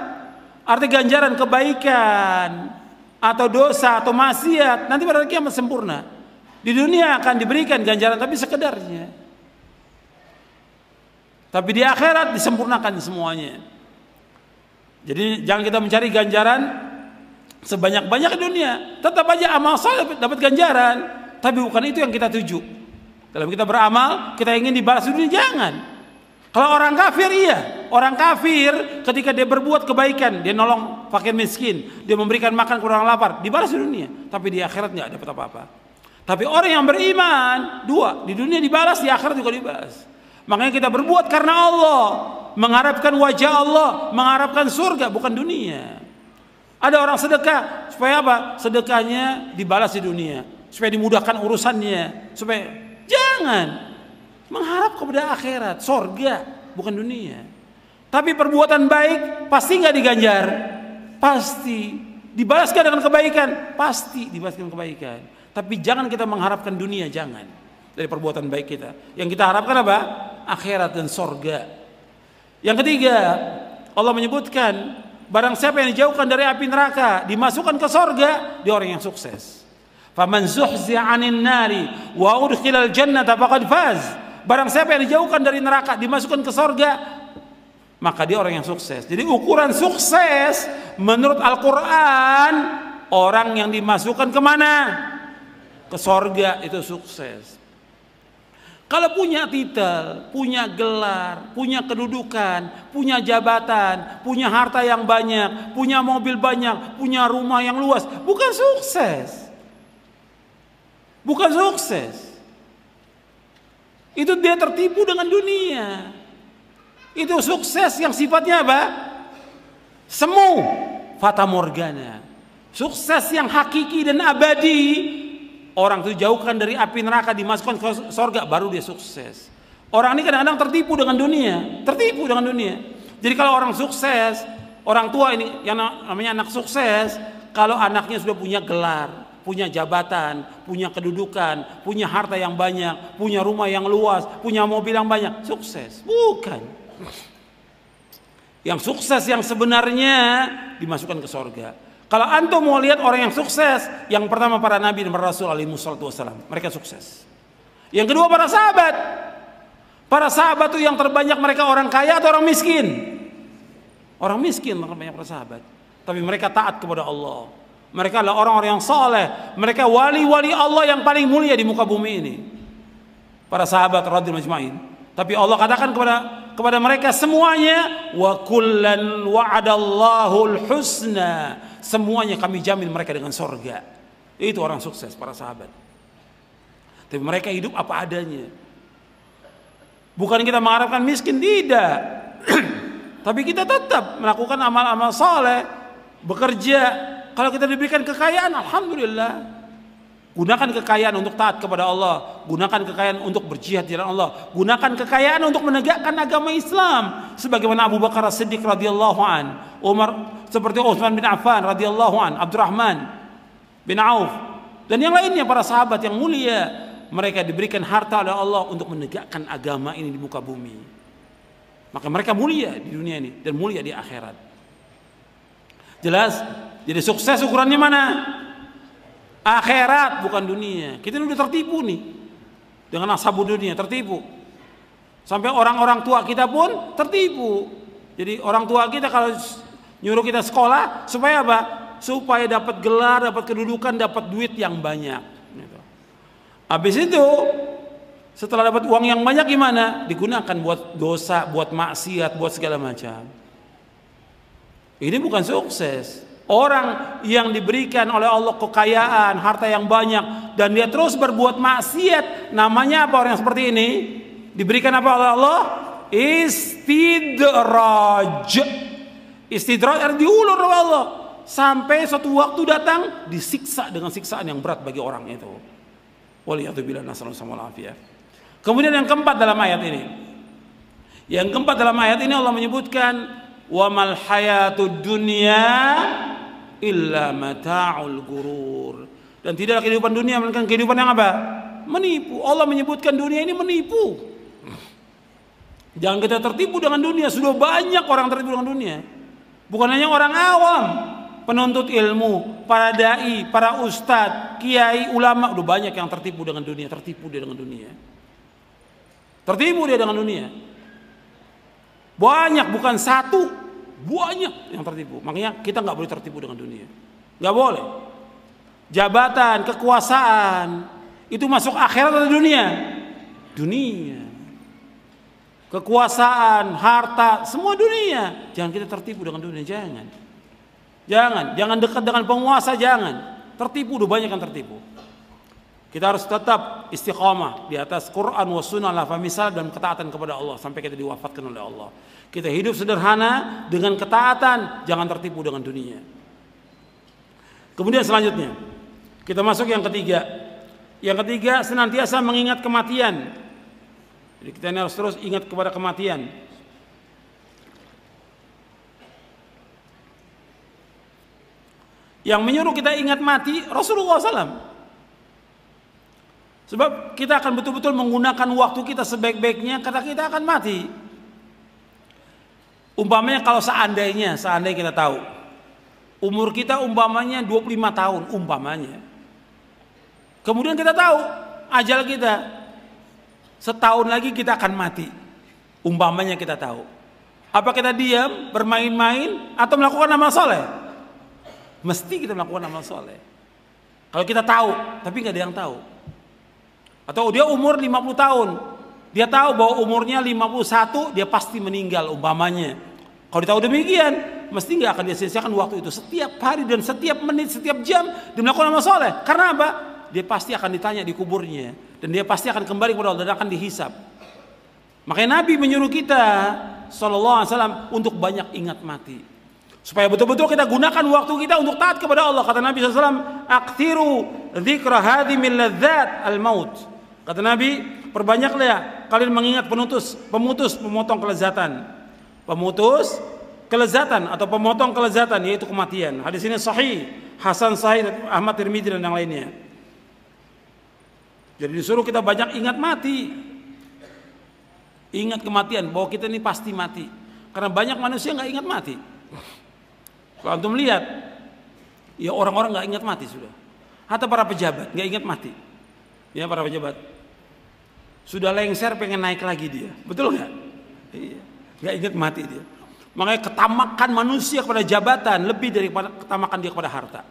A: Arti ganjaran kebaikan atau dosa atau maksiat nanti pada hari kiamat sempurna. Di dunia akan diberikan ganjaran tapi sekedarnya. Tapi di akhirat disempurnakan semuanya. Jadi jangan kita mencari ganjaran sebanyak-banyak di dunia. Tetap aja amal saleh dapat ganjaran, tapi bukan itu yang kita tuju. Kalau kita beramal, kita ingin dibalas di dunia, jangan. Kalau orang kafir iya, orang kafir ketika dia berbuat kebaikan, dia nolong fakir miskin, dia memberikan makan kepada orang lapar, dibalas di dunia, tapi di akhirat nggak dapat apa-apa. Tapi orang yang beriman, dua, di dunia dibalas, di akhirat juga dibalas. Makanya kita berbuat karena Allah, mengharapkan wajah Allah, mengharapkan surga, bukan dunia. Ada orang sedekah, supaya apa? Sedekahnya dibalas di dunia, supaya dimudahkan urusannya, supaya jangan mengharap kepada akhirat, surga, bukan dunia. Tapi perbuatan baik pasti nggak diganjar, pasti dibalaskan dengan kebaikan, pasti dibalaskan kebaikan. Tapi jangan kita mengharapkan dunia, jangan. Dari perbuatan baik kita, yang kita harapkan apa? Akhirat dan surga. Yang ketiga, Allah menyebutkan barang siapa yang dijauhkan dari api neraka dimasukkan ke surga, dia orang yang sukses. Faman zuhzi'a 'anil nari wa udkhilal jannata faqad faz. Barang siapa yang dijauhkan dari neraka dimasukkan ke surga, maka dia orang yang sukses. Jadi ukuran sukses menurut Al-Quran, orang yang dimasukkan kemana? Ke surga, itu sukses. Kalau punya titel, punya gelar, punya kedudukan, punya jabatan, punya harta yang banyak, punya mobil banyak, punya rumah yang luas, bukan sukses. Bukan sukses. Itu dia tertipu dengan dunia. Itu sukses yang sifatnya apa? Semu, fata morgana. Sukses yang hakiki dan abadi, orang itu jauhkan dari api neraka, dimasukkan ke surga, baru dia sukses. Orang ini kadang-kadang tertipu dengan dunia, tertipu dengan dunia. Jadi kalau orang sukses, Orang tua ini yang namanya anak sukses, kalau anaknya sudah punya gelar, punya jabatan, punya kedudukan, punya harta yang banyak, punya rumah yang luas, punya mobil yang banyak, sukses. Bukan. Yang sukses yang sebenarnya dimasukkan ke surga. Kalau antum mau lihat orang yang sukses, yang pertama para nabi dan para rasul alaihi wassalatu wassalam, mereka sukses. Yang kedua para sahabat. Para sahabat itu yang terbanyak mereka orang kaya atau orang miskin? Orang miskin terbanyak para sahabat. Tapi mereka taat kepada Allah. Mereka adalah orang-orang yang saleh. Mereka wali-wali Allah yang paling mulia di muka bumi ini. Para sahabat radhiyallahu majma'in. Tapi Allah katakan kepada mereka semuanya, wa kullan wa'adallahul husna. Semuanya kami jamin mereka dengan surga. Itu orang sukses para sahabat. Tapi mereka hidup apa adanya. Bukan kita mengharapkan miskin, tidak. Tapi kita tetap melakukan amal-amal saleh, bekerja. Kalau kita diberikan kekayaan, alhamdulillah. Gunakan kekayaan untuk taat kepada Allah, gunakan kekayaan untuk berjihad di jalan Allah, gunakan kekayaan untuk menegakkan agama Islam sebagaimana Abu Bakar As-Siddiq radhiyallahu an, Umar seperti Utsman bin Affan radhiyallahu an, Abdurrahman bin Auf dan yang lainnya para sahabat yang mulia. Mereka diberikan harta oleh Allah untuk menegakkan agama ini di muka bumi. Maka mereka mulia di dunia ini dan mulia di akhirat. Jelas? Jadi sukses ukurannya mana? Akhirat, bukan dunia. Kita udah tertipu nih dengan ashabu dunia, tertipu. Sampai orang-orang tua kita pun tertipu. Jadi orang tua kita kalau nyuruh kita sekolah supaya apa? Supaya dapat gelar, dapat kedudukan, dapat duit yang banyak. Habis itu setelah dapat uang yang banyak gimana? Digunakan buat dosa, buat maksiat, buat segala macam. Ini bukan sukses. Orang yang diberikan oleh Allah kekayaan, harta yang banyak dan dia terus berbuat maksiat, namanya apa orang yang seperti ini? Diberikan apa oleh Allah? Istidraj. Istidraj artinya diulur oleh Allah sampai suatu waktu datang disiksa dengan siksaan yang berat bagi orang itu. Waliyadzubillah nasallallahu alaihi wasallam. Kemudian yang keempat dalam ayat ini. Yang keempat dalam ayat ini Allah menyebutkan wa mal hayatud dunya illa mata'ul gurur. Dan tidaklah kehidupan dunia melainkan kehidupan yang apa? Menipu. Allah menyebutkan dunia ini menipu. Jangan kita tertipu dengan dunia. Sudah banyak orang tertipu dengan dunia. Bukan hanya orang awam, penuntut ilmu, para dai, para ustadz, kiai, ulama, udah banyak yang tertipu dengan dunia, tertipu dia dengan dunia. Tertipu dia dengan dunia. Banyak, bukan satu, banyak yang tertipu. Makanya kita nggak boleh tertipu dengan dunia, nggak boleh. Jabatan, kekuasaan, itu masuk akhirat atau dunia? Dunia. Kekuasaan, harta, semua dunia. Jangan kita tertipu dengan dunia, jangan. Jangan dekat dengan penguasa, jangan. Tertipu, udah banyak yang tertipu. Kita harus tetap istiqamah di atas Quran wa sunnah la fahmisal dan ketaatan kepada Allah sampai kita diwafatkan oleh Allah. Kita hidup sederhana dengan ketaatan, jangan tertipu dengan dunia. Kemudian selanjutnya kita masuk yang ketiga. Yang ketiga, senantiasa mengingat kematian. Jadi kita harus terus ingat kepada kematian. Yang menyuruh kita ingat mati Rasulullah SAW. Sebab kita akan betul-betul menggunakan waktu kita sebaik-baiknya karena kita akan mati. Umpamanya kalau seandainya kita tahu umur kita umpamanya 25 tahun umpamanya. Kemudian kita tahu ajal kita setahun lagi kita akan mati. Umpamanya kita tahu. Apa kita diam, bermain-main atau melakukan amal soleh? Mesti kita melakukan amal soleh. Kalau kita tahu, tapi nggak ada yang tahu. Atau dia umur 50 tahun, dia tahu bahwa umurnya 51, dia pasti meninggal umpamanya. Kalau dia tahu demikian, mesti nggak akan dia sia-siakan waktu itu. Setiap hari dan setiap menit, setiap jam dia melakukan amal soleh. Karena apa? Dia pasti akan ditanya di kuburnya dan dia pasti akan kembali kepada Allah dan akan dihisab. Makanya Nabi menyuruh kita sallallahu alaihi wasallam untuk banyak ingat mati. Supaya betul-betul kita gunakan waktu kita untuk taat kepada Allah. Kata Nabi SAW, "Aqtiru dzikra hadhimil ladzat al-maut." Kata Nabi, perbanyaklah kalian mengingat pemutus, pemotong kelezatan. Pemutus kelezatan atau pemotong kelezatan, yaitu kematian. Hadis ini sahih, Hasan Sahih, Ahmad, Tirmidzi dan yang lainnya. Jadi disuruh kita banyak ingat mati, ingat kematian, bahwa kita ini pasti mati. Karena banyak manusia nggak ingat mati. Kalau antum lihat, ya orang-orang nggak ingat mati sudah. Hatta para pejabat nggak ingat mati. Ya, para pejabat sudah lengser pengen naik lagi dia, betul nggak? Iya, nggak ingat mati dia. Makanya ketamakan manusia kepada jabatan lebih daripada ketamakan dia kepada harta.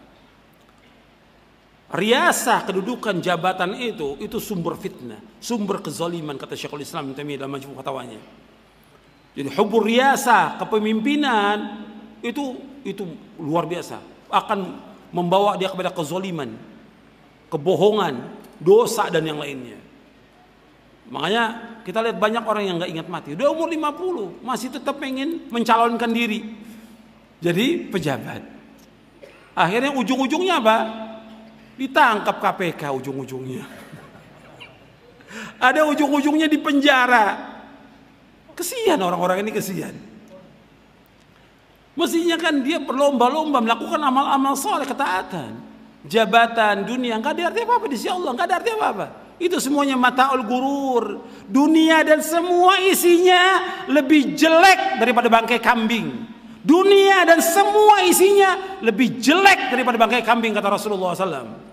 A: Riasah kedudukan jabatan itu sumber fitnah, sumber kezaliman, kata Syekhul Islam Ibnu Taimiyah dalam Majmu' Fatawanya. Jadi hubur riasah, kepemimpinan itu luar biasa, akan membawa dia kepada kezaliman, kebohongan, dosa dan yang lainnya. Makanya kita lihat banyak orang yang nggak ingat mati. Udah umur 50 masih tetap pengen mencalonkan diri jadi pejabat. Akhirnya ujung-ujungnya apa? Ditangkap KPK ujung-ujungnya. Ada ujung-ujungnya di penjara. Kesian orang-orang ini, kesian. Mestinya kan dia berlomba-lomba melakukan amal-amal soleh, ketaatan. Jabatan, dunia, nggak ada arti apa-apa di sisi Allah, nggak ada arti apa-apa. Itu semuanya mata'ul gurur. Dunia dan semua isinya lebih jelek daripada bangkai kambing. Dunia dan semua isinya lebih jelek daripada bangkai kambing, kata Rasulullah SAW.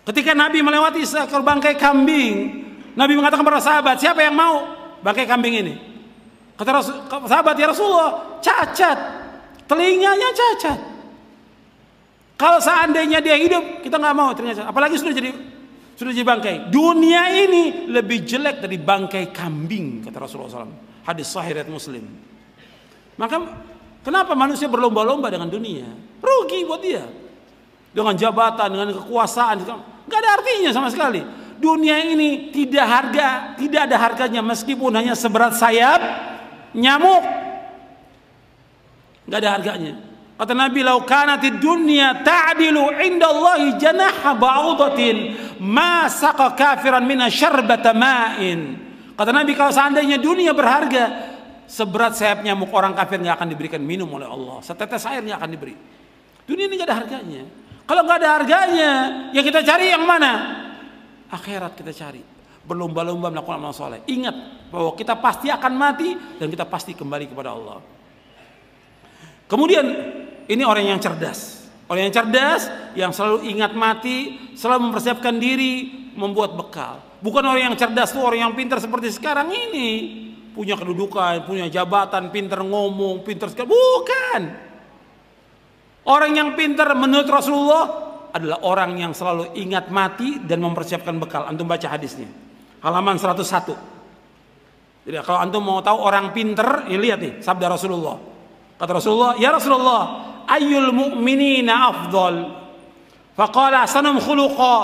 A: Ketika Nabi melewati seekor bangkai kambing, Nabi mengatakan kepada sahabat, siapa yang mau bangkai kambing ini? Kata sahabat, ya Rasulullah, cacat, telinganya cacat. Kalau seandainya dia hidup, kita nggak mau ternyata. Apalagi sudah jadi bangkai. Dunia ini lebih jelek dari bangkai kambing, kata Rasulullah SAW. Hadis sahih riwayat Muslim. Maka kenapa manusia berlomba-lomba dengan dunia? Rugi buat dia. Dengan jabatan, dengan kekuasaan, nggak ada artinya sama sekali. Dunia ini tidak ada harganya meskipun hanya seberat sayap nyamuk. Nggak ada harganya. Kata Nabi, "Lau kanatid dunya ta'dilu 'indallahi janaha ba'udatin ma saqa kafiran minha syarbata ma'in." Kata Nabi, kalau seandainya dunia berharga seberat sayap nyamuk, orang kafir nggak akan diberikan minum oleh Allah. Setetes air nggak akan diberi. Dunia ini nggak ada harganya. Kalau nggak ada harganya, ya kita cari yang mana? Akhirat kita cari. Berlomba-lomba melakukan amal soleh. Ingat bahwa kita pasti akan mati dan kita pasti kembali kepada Allah. Kemudian ini orang yang cerdas. Orang yang cerdas yang selalu ingat mati, selalu mempersiapkan diri, membuat bekal. Bukan orang yang cerdas itu orang yang pintar seperti sekarang ini, punya kedudukan, punya jabatan, pintar ngomong, pintar sekali. Bukan. Orang yang pintar menurut Rasulullah adalah orang yang selalu ingat mati dan mempersiapkan bekal. Antum baca hadisnya, halaman 101. Jadi kalau antum mau tahu orang pintar, ini lihat nih sabda Rasulullah. Kata Rasulullah, ya Rasulullah, ayyul mu'minina afdal? Faqala ahsanuhum khuluqa.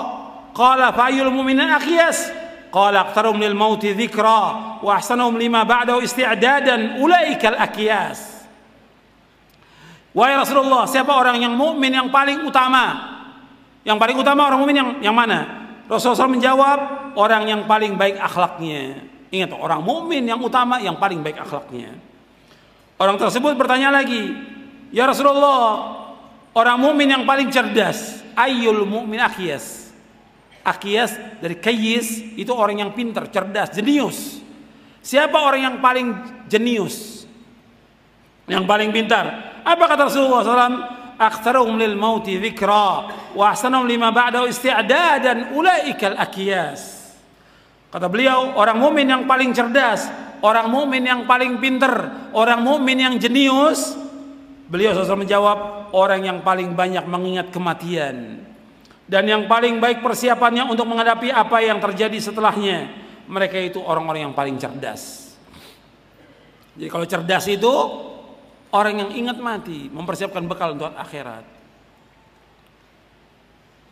A: Qala fa ayyul mu'minina akhyas? Qala aktsaruhum lil mauti dzikra wa ahsanuhum lima ba'dahu isti'dadan ulaikal akyas. Wahai Rasulullah, siapa orang yang mukmin yang paling utama? Yang paling utama orang mukmin yang mana? Rasulullah SAW menjawab, orang yang paling baik akhlaknya. Ingat, orang mukmin yang utama yang paling baik akhlaknya. Orang tersebut bertanya lagi, ya Rasulullah, orang mukmin yang paling cerdas, ayyul mu'min akyas? Akyas dari kayis, itu orang yang pintar, cerdas, jenius. Siapa orang yang paling jenius? Yang paling pintar? Apa kata Rasulullah SAW? Aktsaruhum lil mauti dzikra wa ahsanuhum lima ba'dahu isti'dadan ulaikal akyas. Kata beliau, orang mukmin yang paling cerdas, orang mukmin yang paling pintar, orang mukmin yang jenius, beliau SAW menjawab, orang yang paling banyak mengingat kematian dan yang paling baik persiapannya untuk menghadapi apa yang terjadi setelahnya. Mereka itu orang-orang yang paling cerdas. Jadi kalau cerdas itu orang yang ingat mati, mempersiapkan bekal untuk akhirat.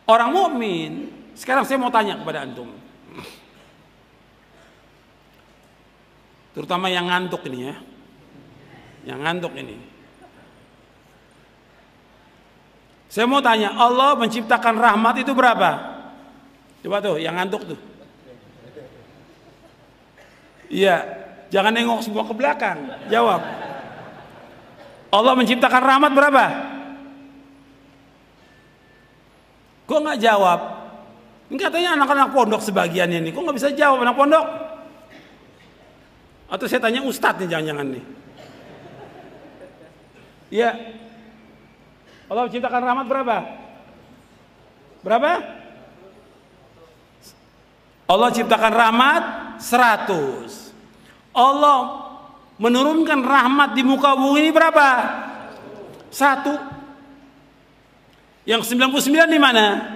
A: Orang mukmin, sekarang saya mau tanya kepada antum, terutama yang ngantuk ini ya, yang ngantuk ini. Saya mau tanya, Allah menciptakan rahmat itu berapa? Coba tuh, yang ngantuk tuh. Iya, jangan nengok semua ke belakang, jawab. Allah menciptakan rahmat berapa? Kok nggak jawab? Ini katanya anak-anak pondok sebagiannya nih. Kok nggak bisa jawab anak pondok? Atau saya tanya ustadz nih, jangan-jangan nih. Ya. Allah menciptakan rahmat berapa? Berapa? Allah ciptakan rahmat 100. Allah menurunkan rahmat di muka bumi ini berapa? 1. Yang 99 di mana?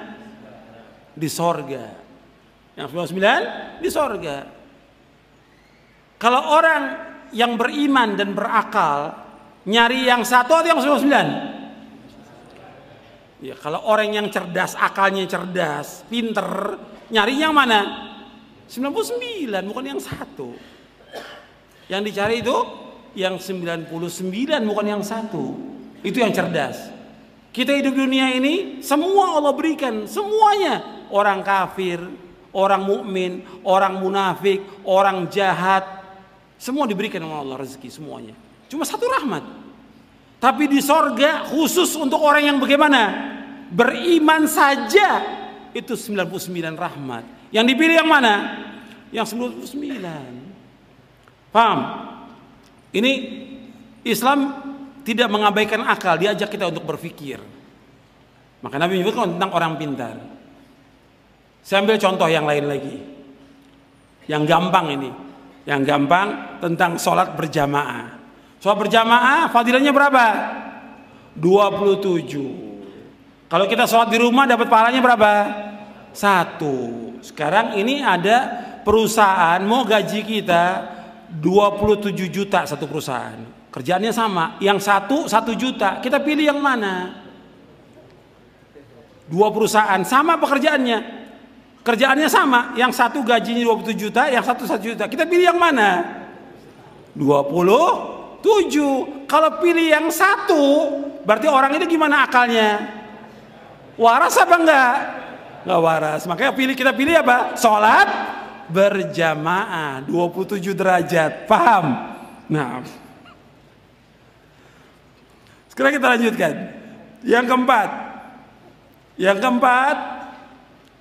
A: Di sorga. Yang 99 di sorga. Kalau orang yang beriman dan berakal nyari yang 1 atau yang 99? Ya, kalau orang yang cerdas, akalnya cerdas, pinter, nyari yang mana? 99, bukan yang 1. Yang dicari itu yang 99, bukan yang 1. Itu yang cerdas. Kita hidup dunia ini semua Allah berikan, semuanya. Orang kafir, orang mukmin, orang munafik, orang jahat, semua diberikan oleh Allah rezeki semuanya. Cuma 1 rahmat. Tapi di sorga khusus untuk orang yang bagaimana? Beriman saja itu 99 rahmat. Yang dipilih yang mana? Yang 99. Paham? Ini Islam tidak mengabaikan akal, diajak kita untuk berpikir. Maka Nabi menyebutkan tentang orang pintar. Saya ambil contoh yang lain lagi. Yang gampang ini. Yang gampang tentang sholat berjamaah. Sholat berjamaah fadilahnya berapa? 27. Kalau kita sholat di rumah dapat pahalanya berapa? 1. Sekarang ini ada perusahaan mau gaji kita 27 juta satu perusahaan. Kerjaannya sama. Yang 1 juta. Kita pilih yang mana? 2 perusahaan sama pekerjaannya. Kerjaannya sama. Yang 1 gajinya 27 juta, yang 1 juta. Kita pilih yang mana? 27. Kalau pilih yang 1, berarti orang itu gimana akalnya? Waras apa enggak? Enggak waras. Makanya kita pilih apa? Sholat berjamaah 27 derajat. Paham? Nah, sekarang kita lanjutkan. Yang keempat,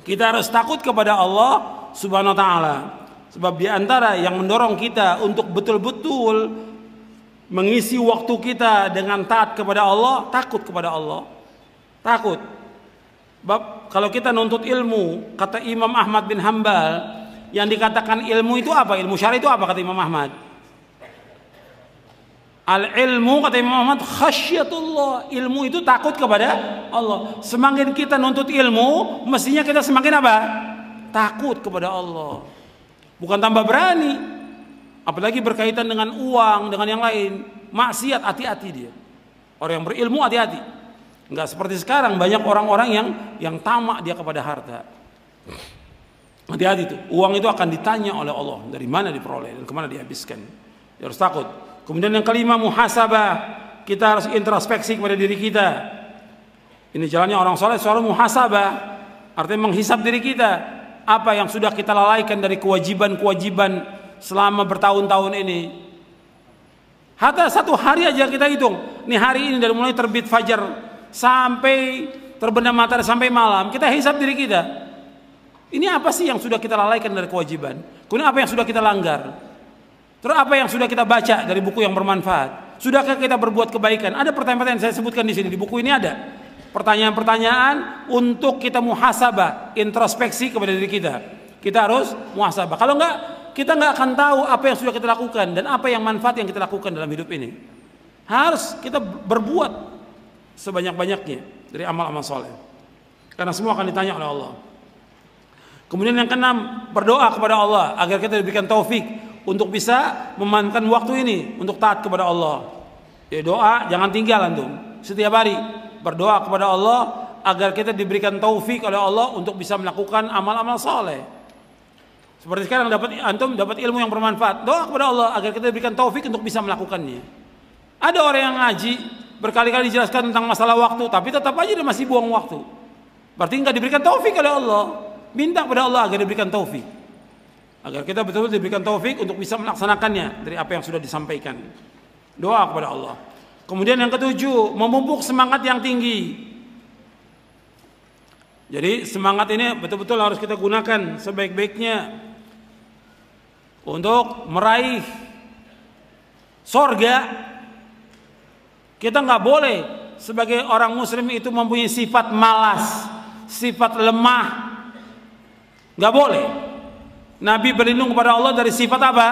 A: kita harus takut kepada Allah Subhanahu wa taala. Sebab di antara yang mendorong kita untuk betul-betul mengisi waktu kita dengan taat kepada Allah, takut kepada Allah. Takut. Kalau kita nuntut ilmu, kata Imam Ahmad bin Hambal, yang dikatakan ilmu itu apa? Ilmu syar'i itu apa kata Imam Ahmad? Al-ilmu kata Imam Ahmad khasyatullah. Ilmu itu takut kepada Allah. Semakin kita nuntut ilmu, mestinya kita semakin apa? Takut kepada Allah. Bukan tambah berani. Apalagi berkaitan dengan uang, dengan yang lain. Maksiat, hati-hati dia. Orang yang berilmu hati-hati. Enggak seperti sekarang banyak orang-orang yang tamak dia kepada harta. Hati-hati itu. Uang itu akan ditanya oleh Allah dari mana diperoleh dan kemana dihabiskan. Dia harus takut. Kemudian yang kelima, muhasabah. Kita harus introspeksi kepada diri kita. Ini jalannya orang soleh, selalu muhasabah. Artinya menghisap diri kita. Apa yang sudah kita lalaikan dari kewajiban-kewajiban selama bertahun-tahun ini. Hatta 1 hari aja kita hitung. Nih hari ini dari mulai terbit fajar sampai terbenam matahari sampai malam, kita hisap diri kita. Ini apa sih yang sudah kita lalaikan dari kewajiban? Kemudian apa yang sudah kita langgar? Terus apa yang sudah kita baca dari buku yang bermanfaat? Sudahkah kita berbuat kebaikan? Ada pertanyaan-pertanyaan yang saya sebutkan di sini, di buku ini ada pertanyaan-pertanyaan untuk kita muhasabah, introspeksi kepada diri kita. Kita harus muhasabah. Kalau enggak, kita enggak akan tahu apa yang sudah kita lakukan dan apa yang manfaat yang kita lakukan dalam hidup ini. Harus kita berbuat sebanyak-banyaknya dari amal-amal soleh, karena semua akan ditanya oleh Allah. Kemudian yang keenam, berdoa kepada Allah agar kita diberikan taufik untuk bisa memanfaatkan waktu ini untuk taat kepada Allah. Ya, doa jangan tinggal antum. Setiap hari berdoa kepada Allah agar kita diberikan taufik oleh Allah untuk bisa melakukan amal-amal soleh. Seperti sekarang antum dapat ilmu yang bermanfaat, doa kepada Allah agar kita diberikan taufik untuk bisa melakukannya. Ada orang yang ngaji berkali-kali dijelaskan tentang masalah waktu, tapi tetap aja dia masih buang waktu. Berarti enggak diberikan taufik oleh Allah. Minta kepada Allah agar diberikan taufik, agar kita betul-betul diberikan taufik untuk bisa melaksanakannya dari apa yang sudah disampaikan. Doa kepada Allah. Kemudian yang ketujuh, memupuk semangat yang tinggi. Jadi semangat ini betul-betul harus kita gunakan sebaik-baiknya untuk meraih sorga. Kita nggak boleh sebagai orang muslim itu mempunyai sifat malas, sifat lemah. Nggak boleh. Nabi berlindung kepada Allah dari sifat apa?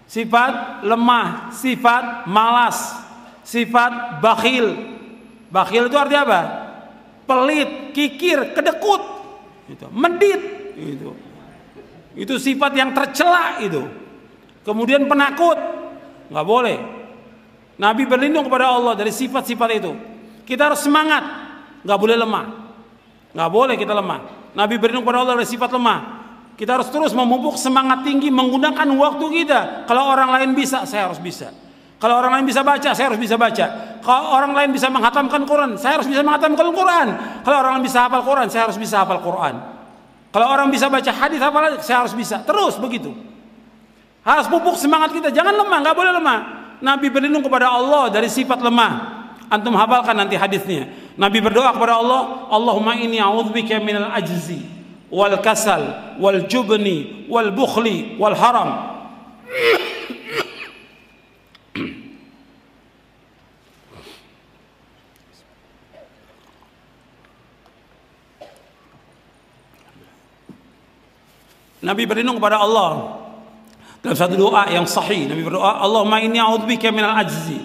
A: Sifat lemah, sifat malas, sifat bakhil. Bakhil itu artinya apa? Pelit, kikir, kedekut, gitu. Medit, gitu. Itu sifat yang tercela itu. Kemudian penakut, nggak boleh. Nabi berlindung kepada Allah dari sifat-sifat itu. Kita harus semangat, nggak boleh lemah, nggak boleh kita lemah. Nabi berlindung kepada Allah dari sifat lemah. Kita harus terus memupuk semangat tinggi menggunakan waktu kita. Kalau orang lain bisa, saya harus bisa. Kalau orang lain bisa baca, saya harus bisa baca. Kalau orang lain bisa menghatamkan Quran, saya harus bisa menghatamkan Quran. Kalau orang lain bisa hafal Quran, saya harus bisa hafal Quran. Kalau orang bisa baca hadis hafal, saya harus bisa. Terus begitu. Harus pupuk semangat kita, jangan lemah, nggak boleh lemah. Nabi berlindung kepada Allah dari sifat lemah. Antum hafalkan nanti hadisnya. Nabi berdoa kepada Allah, Allahumma inni a'udzubika minal ajzi wal kasal wal jubni wal bukhli wal haram. Nabi berlindung kepada Allah dalam satu doa yang sahih. Nabi berdoa, Allahumma inni a'udzubika minal ajzi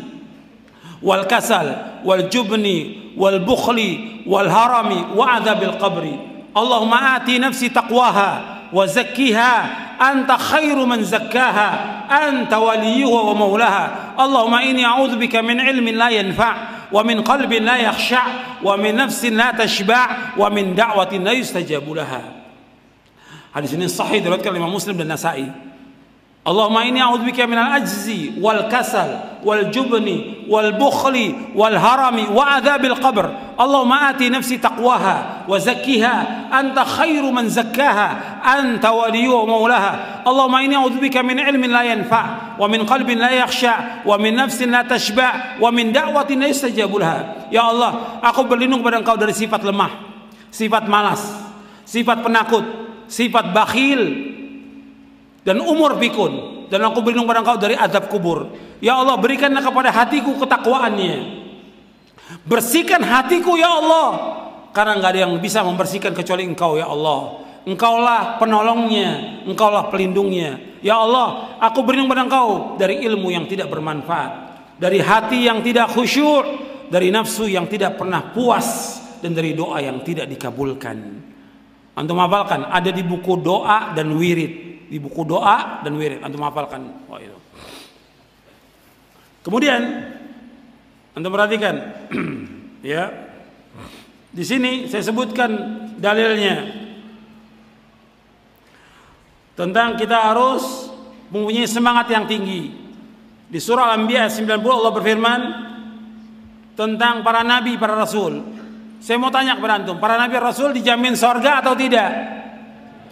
A: wal kasal wal jubni wal bukhli wal harami wa adzabil qabri. Allahumma ati nafsi taqwaha wa zakkiha anta khairu man zakkaha anta waliyuha wa maulaha. Allahumma inni a'udzubika min ilmin la yanfa' wa min qalbin la yakhsha' wa min nafsin la tashba' wa min da'watin la yustajabu laha. Hadis ini sahih diriwayatkan oleh Imam Muslim dan Nasa'i. Allahumma inni a'udzubika minal ajzi wal kasal wal jubni wal bukhli wal harami wa adzabil qabr. Allahumma ati nafsi taqwaha wa zakkiha anta khairu man zakkaha anta waliyuha wa maulaha. Allahumma inni a'udzubika min ilmin la yanfa' wa min qalbin la yakhsha' wa min nafsin la tashba' wa min da'watin la yustajabu laha. Ya Allah, aku berlindung kepada Engkau dari sifat lemah, sifat malas, sifat penakut, sifat bakhil dan umur pikun, dan aku berlindung pada Engkau dari azab kubur. Ya Allah, berikanlah kepada hatiku ketakwaannya, bersihkan hatiku ya Allah, karena nggak ada yang bisa membersihkan kecuali Engkau ya Allah. Engkaulah penolongnya, Engkaulah pelindungnya. Ya Allah, aku berlindung pada Engkau dari ilmu yang tidak bermanfaat, dari hati yang tidak khusyuk, dari nafsu yang tidak pernah puas, dan dari doa yang tidak dikabulkan. Antum hafalkan, ada di buku doa dan wirid, di buku doa dan wirid antum hafalkan. Oh, itu. Kemudian antum perhatikan ya, di sini saya sebutkan dalilnya tentang kita harus mempunyai semangat yang tinggi. Di surah Al-Anbiya 90 Allah berfirman tentang para nabi, para rasul. Saya mau tanya kepada antum, para nabi rasul dijamin sorga atau tidak?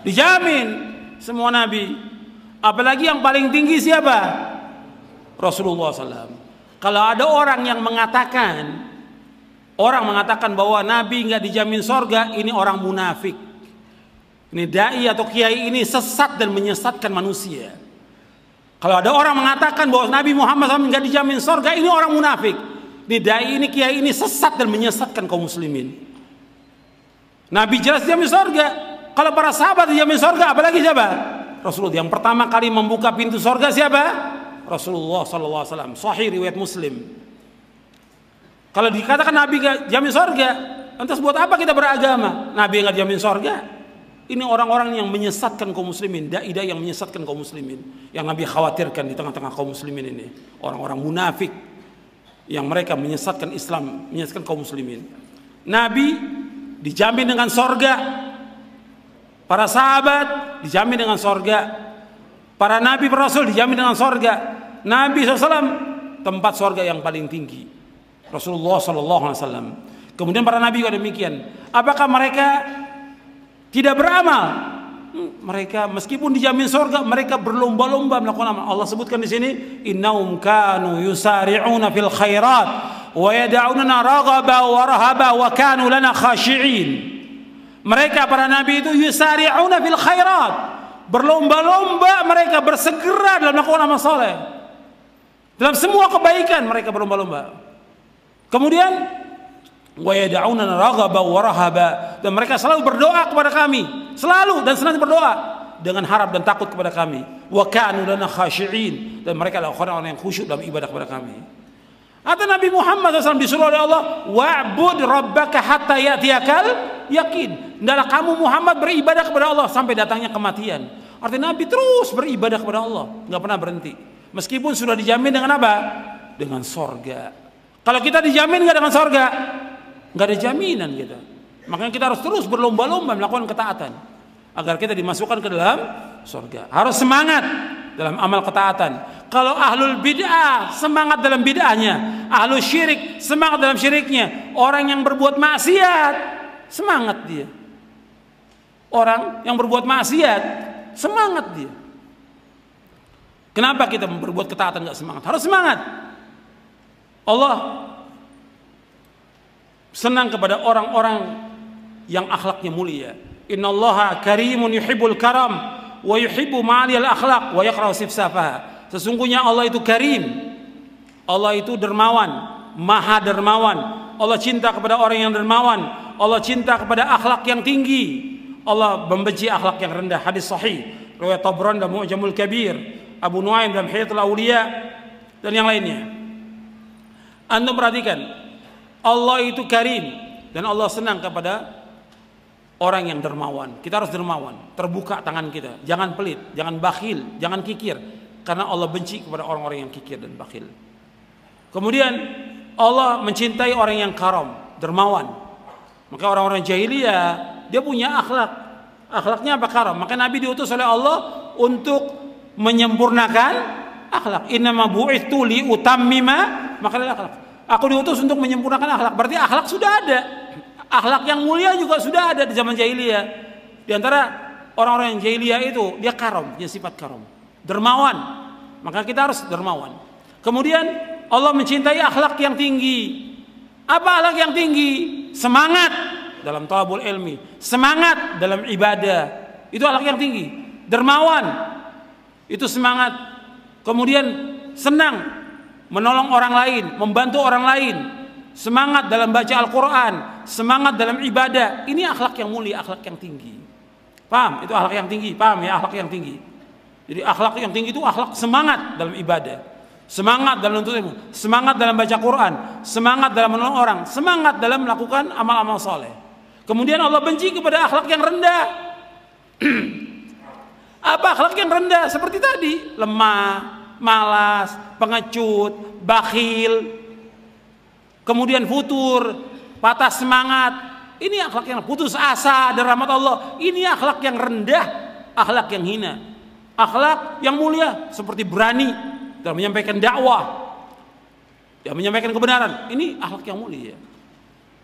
A: Dijamin semua nabi. Apalagi yang paling tinggi siapa? Rasulullah SAW. Kalau ada orang yang mengatakan, bahwa nabi nggak dijamin sorga, ini orang munafik. Ini dai atau kiai ini sesat dan menyesatkan manusia. Kalau ada orang mengatakan bahwa Nabi Muhammad SAW nggak dijamin sorga, ini orang munafik. Ini dai ini, kiai ini sesat dan menyesatkan kaum muslimin. Nabi jelas dijamin sorga. Kalau para sahabat dijamin sorga, apalagi siapa? Rasulullah. Yang pertama kali membuka pintu sorga siapa? Rasulullah SAW. Sahih riwayat Muslim. Kalau dikatakan Nabi gak jamin sorga, lantas buat apa kita beragama? Nabi gak jamin sorga. Ini orang-orang yang menyesatkan kaum muslimin, dai-dai yang menyesatkan kaum muslimin, yang Nabi khawatirkan di tengah-tengah kaum muslimin ini, orang-orang munafik yang mereka menyesatkan Islam, menyesatkan kaum muslimin. Nabi dijamin dengan sorga, para sahabat dijamin dengan sorga, para nabi, para rasul dijamin dengan sorga. Nabi SAW tempat sorga yang paling tinggi, Rasulullah SAW. Kemudian para nabi juga demikian. Apakah mereka tidak beramal? mereka meskipun dijamin surga, mereka berlomba-lomba melakukan amal. Allah sebutkan di sini, innahum kanu yusari'una fil khairat wa yad'unana raghaba wa rahaba wa kanu lana khashi'in. Mereka para nabi itu yusari'una fil khairat, berlomba-lomba, mereka bersegera dalam melakukan amal soleh. Dalam semua kebaikan mereka berlomba-lomba. Kemudian wa yad'unana raghaba wa rahaba, dan mereka selalu berdoa kepada kami, selalu dan senantiasa berdoa dengan harap dan takut kepada kami. Wa kanu lana khashi'in, dan mereka adalah orang-orang yang khusyuk dalam ibadah kepada kami. Atau Nabi Muhammad SAW disuruh oleh Allah, wa'bud rabbaka hatta ya'tiyakal yakin. Hendaklah kamu Muhammad beribadah kepada Allah sampai datangnya kematian. Artinya Nabi terus beribadah kepada Allah, nggak pernah berhenti. Meskipun sudah dijamin dengan apa? Dengan sorga. Kalau kita dijamin nggak dengan sorga, nggak ada jaminan kita. Makanya kita harus terus berlomba-lomba melakukan ketaatan agar kita dimasukkan ke dalam sorga. Harus semangat dalam amal ketaatan. Kalau ahlul bid'ah semangat dalam bid'ahnya, ahlul syirik semangat dalam syiriknya, orang yang berbuat maksiat semangat dia. Orang yang berbuat maksiat semangat dia. Kenapa kita berbuat ketaatan nggak semangat? Harus semangat. Allah senang kepada orang-orang yang akhlaknya mulia. Innallaha karimun yuhibbul karam wa yuhibbu ma'aliyal akhlaq wa yakrahu sifsafaha. Sesungguhnya Allah itu karim, Allah itu dermawan, maha dermawan. Allah cinta kepada orang yang dermawan, Allah cinta kepada akhlak yang tinggi, Allah membenci akhlak yang rendah. Hadis sahih riwayat Tabrani dalam Mu'jamul Kabir, Abu Nuaim dalam Hilyatul Auliya, dan yang lainnya. Anda perhatikan, Allah itu karim, dan Allah senang kepada orang yang dermawan. Kita harus dermawan, terbuka tangan kita, jangan pelit, jangan bakhil, jangan kikir, karena Allah benci kepada orang-orang yang kikir dan bakhil. Kemudian Allah mencintai orang yang karam, dermawan. Maka orang-orang jahiliyah dia punya akhlak. Akhlaknya apa? Karam. Maka Nabi diutus oleh Allah untuk menyempurnakan akhlak. Innama bu'itsu li utammima makarimul akhlak. Aku diutus untuk menyempurnakan akhlak. Berarti akhlak sudah ada. Akhlak yang mulia juga sudah ada di zaman jahiliyah. Di antara orang-orang yang jahiliyah itu dia karam, dia sifat karam, dermawan. Maka kita harus dermawan. Kemudian Allah mencintai akhlak yang tinggi. Apa akhlak yang tinggi? Semangat dalam thalabul ilmi, semangat dalam ibadah. Itu akhlak yang tinggi. Dermawan itu semangat. Kemudian senang menolong orang lain, membantu orang lain. Semangat dalam baca Al-Quran, semangat dalam ibadah. Ini akhlak yang mulia, akhlak yang tinggi. Paham? Itu akhlak yang tinggi. Paham ya, akhlak yang tinggi. Jadi akhlak yang tinggi itu akhlak semangat dalam ibadah, semangat dalam menuntut ilmu, semangat dalam baca Quran, semangat dalam menolong orang, semangat dalam melakukan amal-amal soleh. Kemudian Allah benci kepada akhlak yang rendah. Apa akhlak yang rendah? Seperti tadi, lemah, malas, pengecut, bakhil, kemudian futur, patah semangat. Ini akhlak yang putus asa dari rahmat Allah. Ini akhlak yang rendah, akhlak yang hina. Akhlak yang mulia seperti berani dalam menyampaikan dakwah, dan menyampaikan kebenaran. Ini akhlak yang mulia.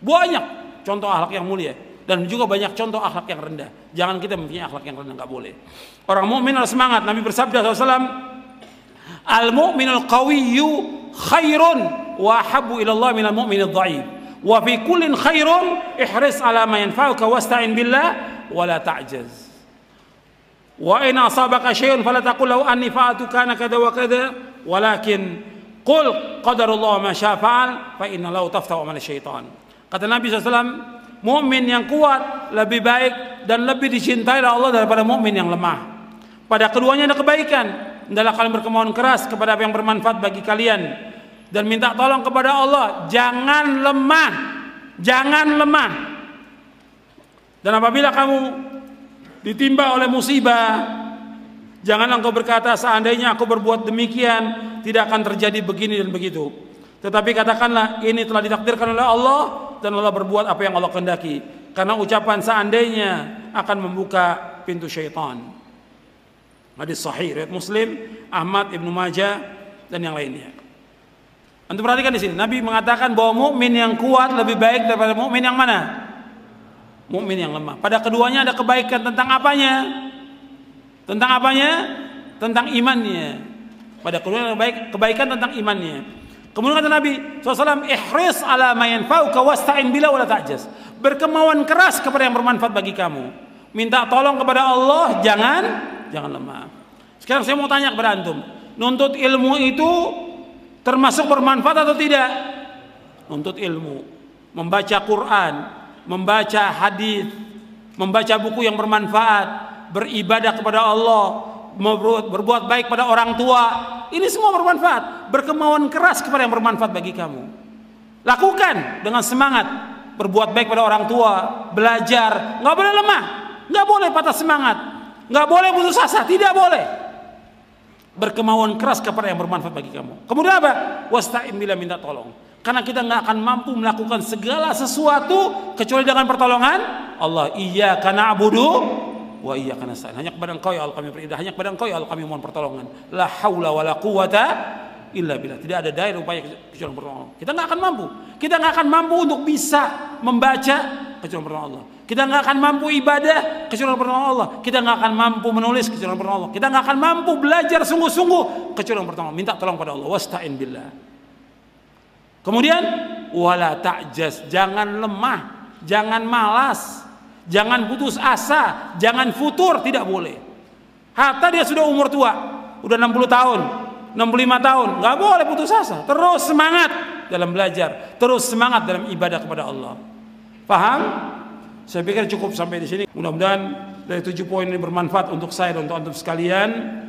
A: Banyak contoh akhlak yang mulia, dan juga banyak contoh akhlak yang rendah. Jangan kita mempunyai akhlak yang rendah, nggak boleh. Orang mukmin harus semangat. Nabi bersabda SAW, al-mu'minul qawiyyu khairun wa habbu ila Allah minal mu'minid dha'if. Wa fi kullin khairun ihris ala ma yanfa'uka wasta'in billah wa la ta'jaz. Wa in asabaka syai'un fala taqul lahu anni fa'altu kana kada wa kada walakin qul qadarullah ma syaa fa'al fa inna lahu taftahu amal syaitan. Kata Nabi SAW, mukmin yang kuat lebih baik dan lebih dicintai oleh Allah daripada mukmin yang lemah. Pada keduanya ada kebaikan. Hendaklah kalian berkemauan keras kepada apa yang bermanfaat bagi kalian dan minta tolong kepada Allah. Jangan lemah, jangan lemah. Dan apabila kamu ditimpa oleh musibah, janganlah engkau berkata seandainya aku berbuat demikian tidak akan terjadi begini dan begitu. Tetapi katakanlah ini telah ditakdirkan oleh Allah dan Allah berbuat apa yang Allah kehendaki. Karena ucapan seandainya akan membuka pintu syaitan. Hadis sahih riwayat Muslim, Ahmad, Ibnu Majah dan yang lainnya. Antum perhatikan di sini, Nabi mengatakan bahwa mukmin yang kuat lebih baik daripada mukmin yang mana? Mukmin yang lemah. Pada keduanya ada kebaikan tentang apanya? Tentang apanya? Tentang imannya. Pada kebaikan tentang imannya. Kemudian kata Nabi SAW, ihris ala ma yanfa'uka wasta'in billah wa la ta'jaz. Berkemauan keras kepada yang bermanfaat bagi kamu. Minta tolong kepada Allah, jangan lemah. Sekarang saya mau tanya kepada antum, nuntut ilmu itu termasuk bermanfaat atau tidak? Nuntut ilmu, membaca Quran, membaca hadis, membaca buku yang bermanfaat, beribadah kepada Allah, berbuat baik pada orang tua, ini semua bermanfaat. Berkemauan keras kepada yang bermanfaat bagi kamu. Lakukan dengan semangat. Berbuat baik pada orang tua, belajar, nggak boleh lemah, nggak boleh patah semangat, nggak boleh putus asa, tidak boleh. Berkemauan keras kepada yang bermanfaat bagi kamu. Kemudian apa? Wasta'in billah, minta tolong. Karena kita nggak akan mampu melakukan segala sesuatu kecuali dengan pertolongan Allah. Iyyaka na'budu wa iyyaka nasta'in. Hanya kepada Engkau ya Allah kami beribadah, hanya kepada Engkau ya Allah kami mohon pertolongan. La haula wala quwata illa billah. Tidak ada daya upaya kecuali pertolongan Allah. Kita nggak akan mampu. Kita nggak akan mampu untuk bisa membaca kecuali pertolongan Allah. Kita nggak akan mampu ibadah kecuali pertolongan Allah. Kita nggak akan mampu menulis kecuali pertolongan Allah. Kita nggak akan mampu belajar sungguh-sungguh kecuali pertolongan Allah. Minta tolong pada Allah. Wasta'in billah. Kemudian wala ta'jaz, jangan lemah, jangan malas, jangan putus asa, jangan futur, tidak boleh. Hatta dia sudah umur tua, udah 60 tahun, 65 tahun, nggak boleh putus asa. Terus semangat dalam belajar, terus semangat dalam ibadah kepada Allah. Paham? Saya pikir cukup sampai di sini. Mudah-mudahan dari 7 poin ini bermanfaat untuk saya dan untuk antum sekalian.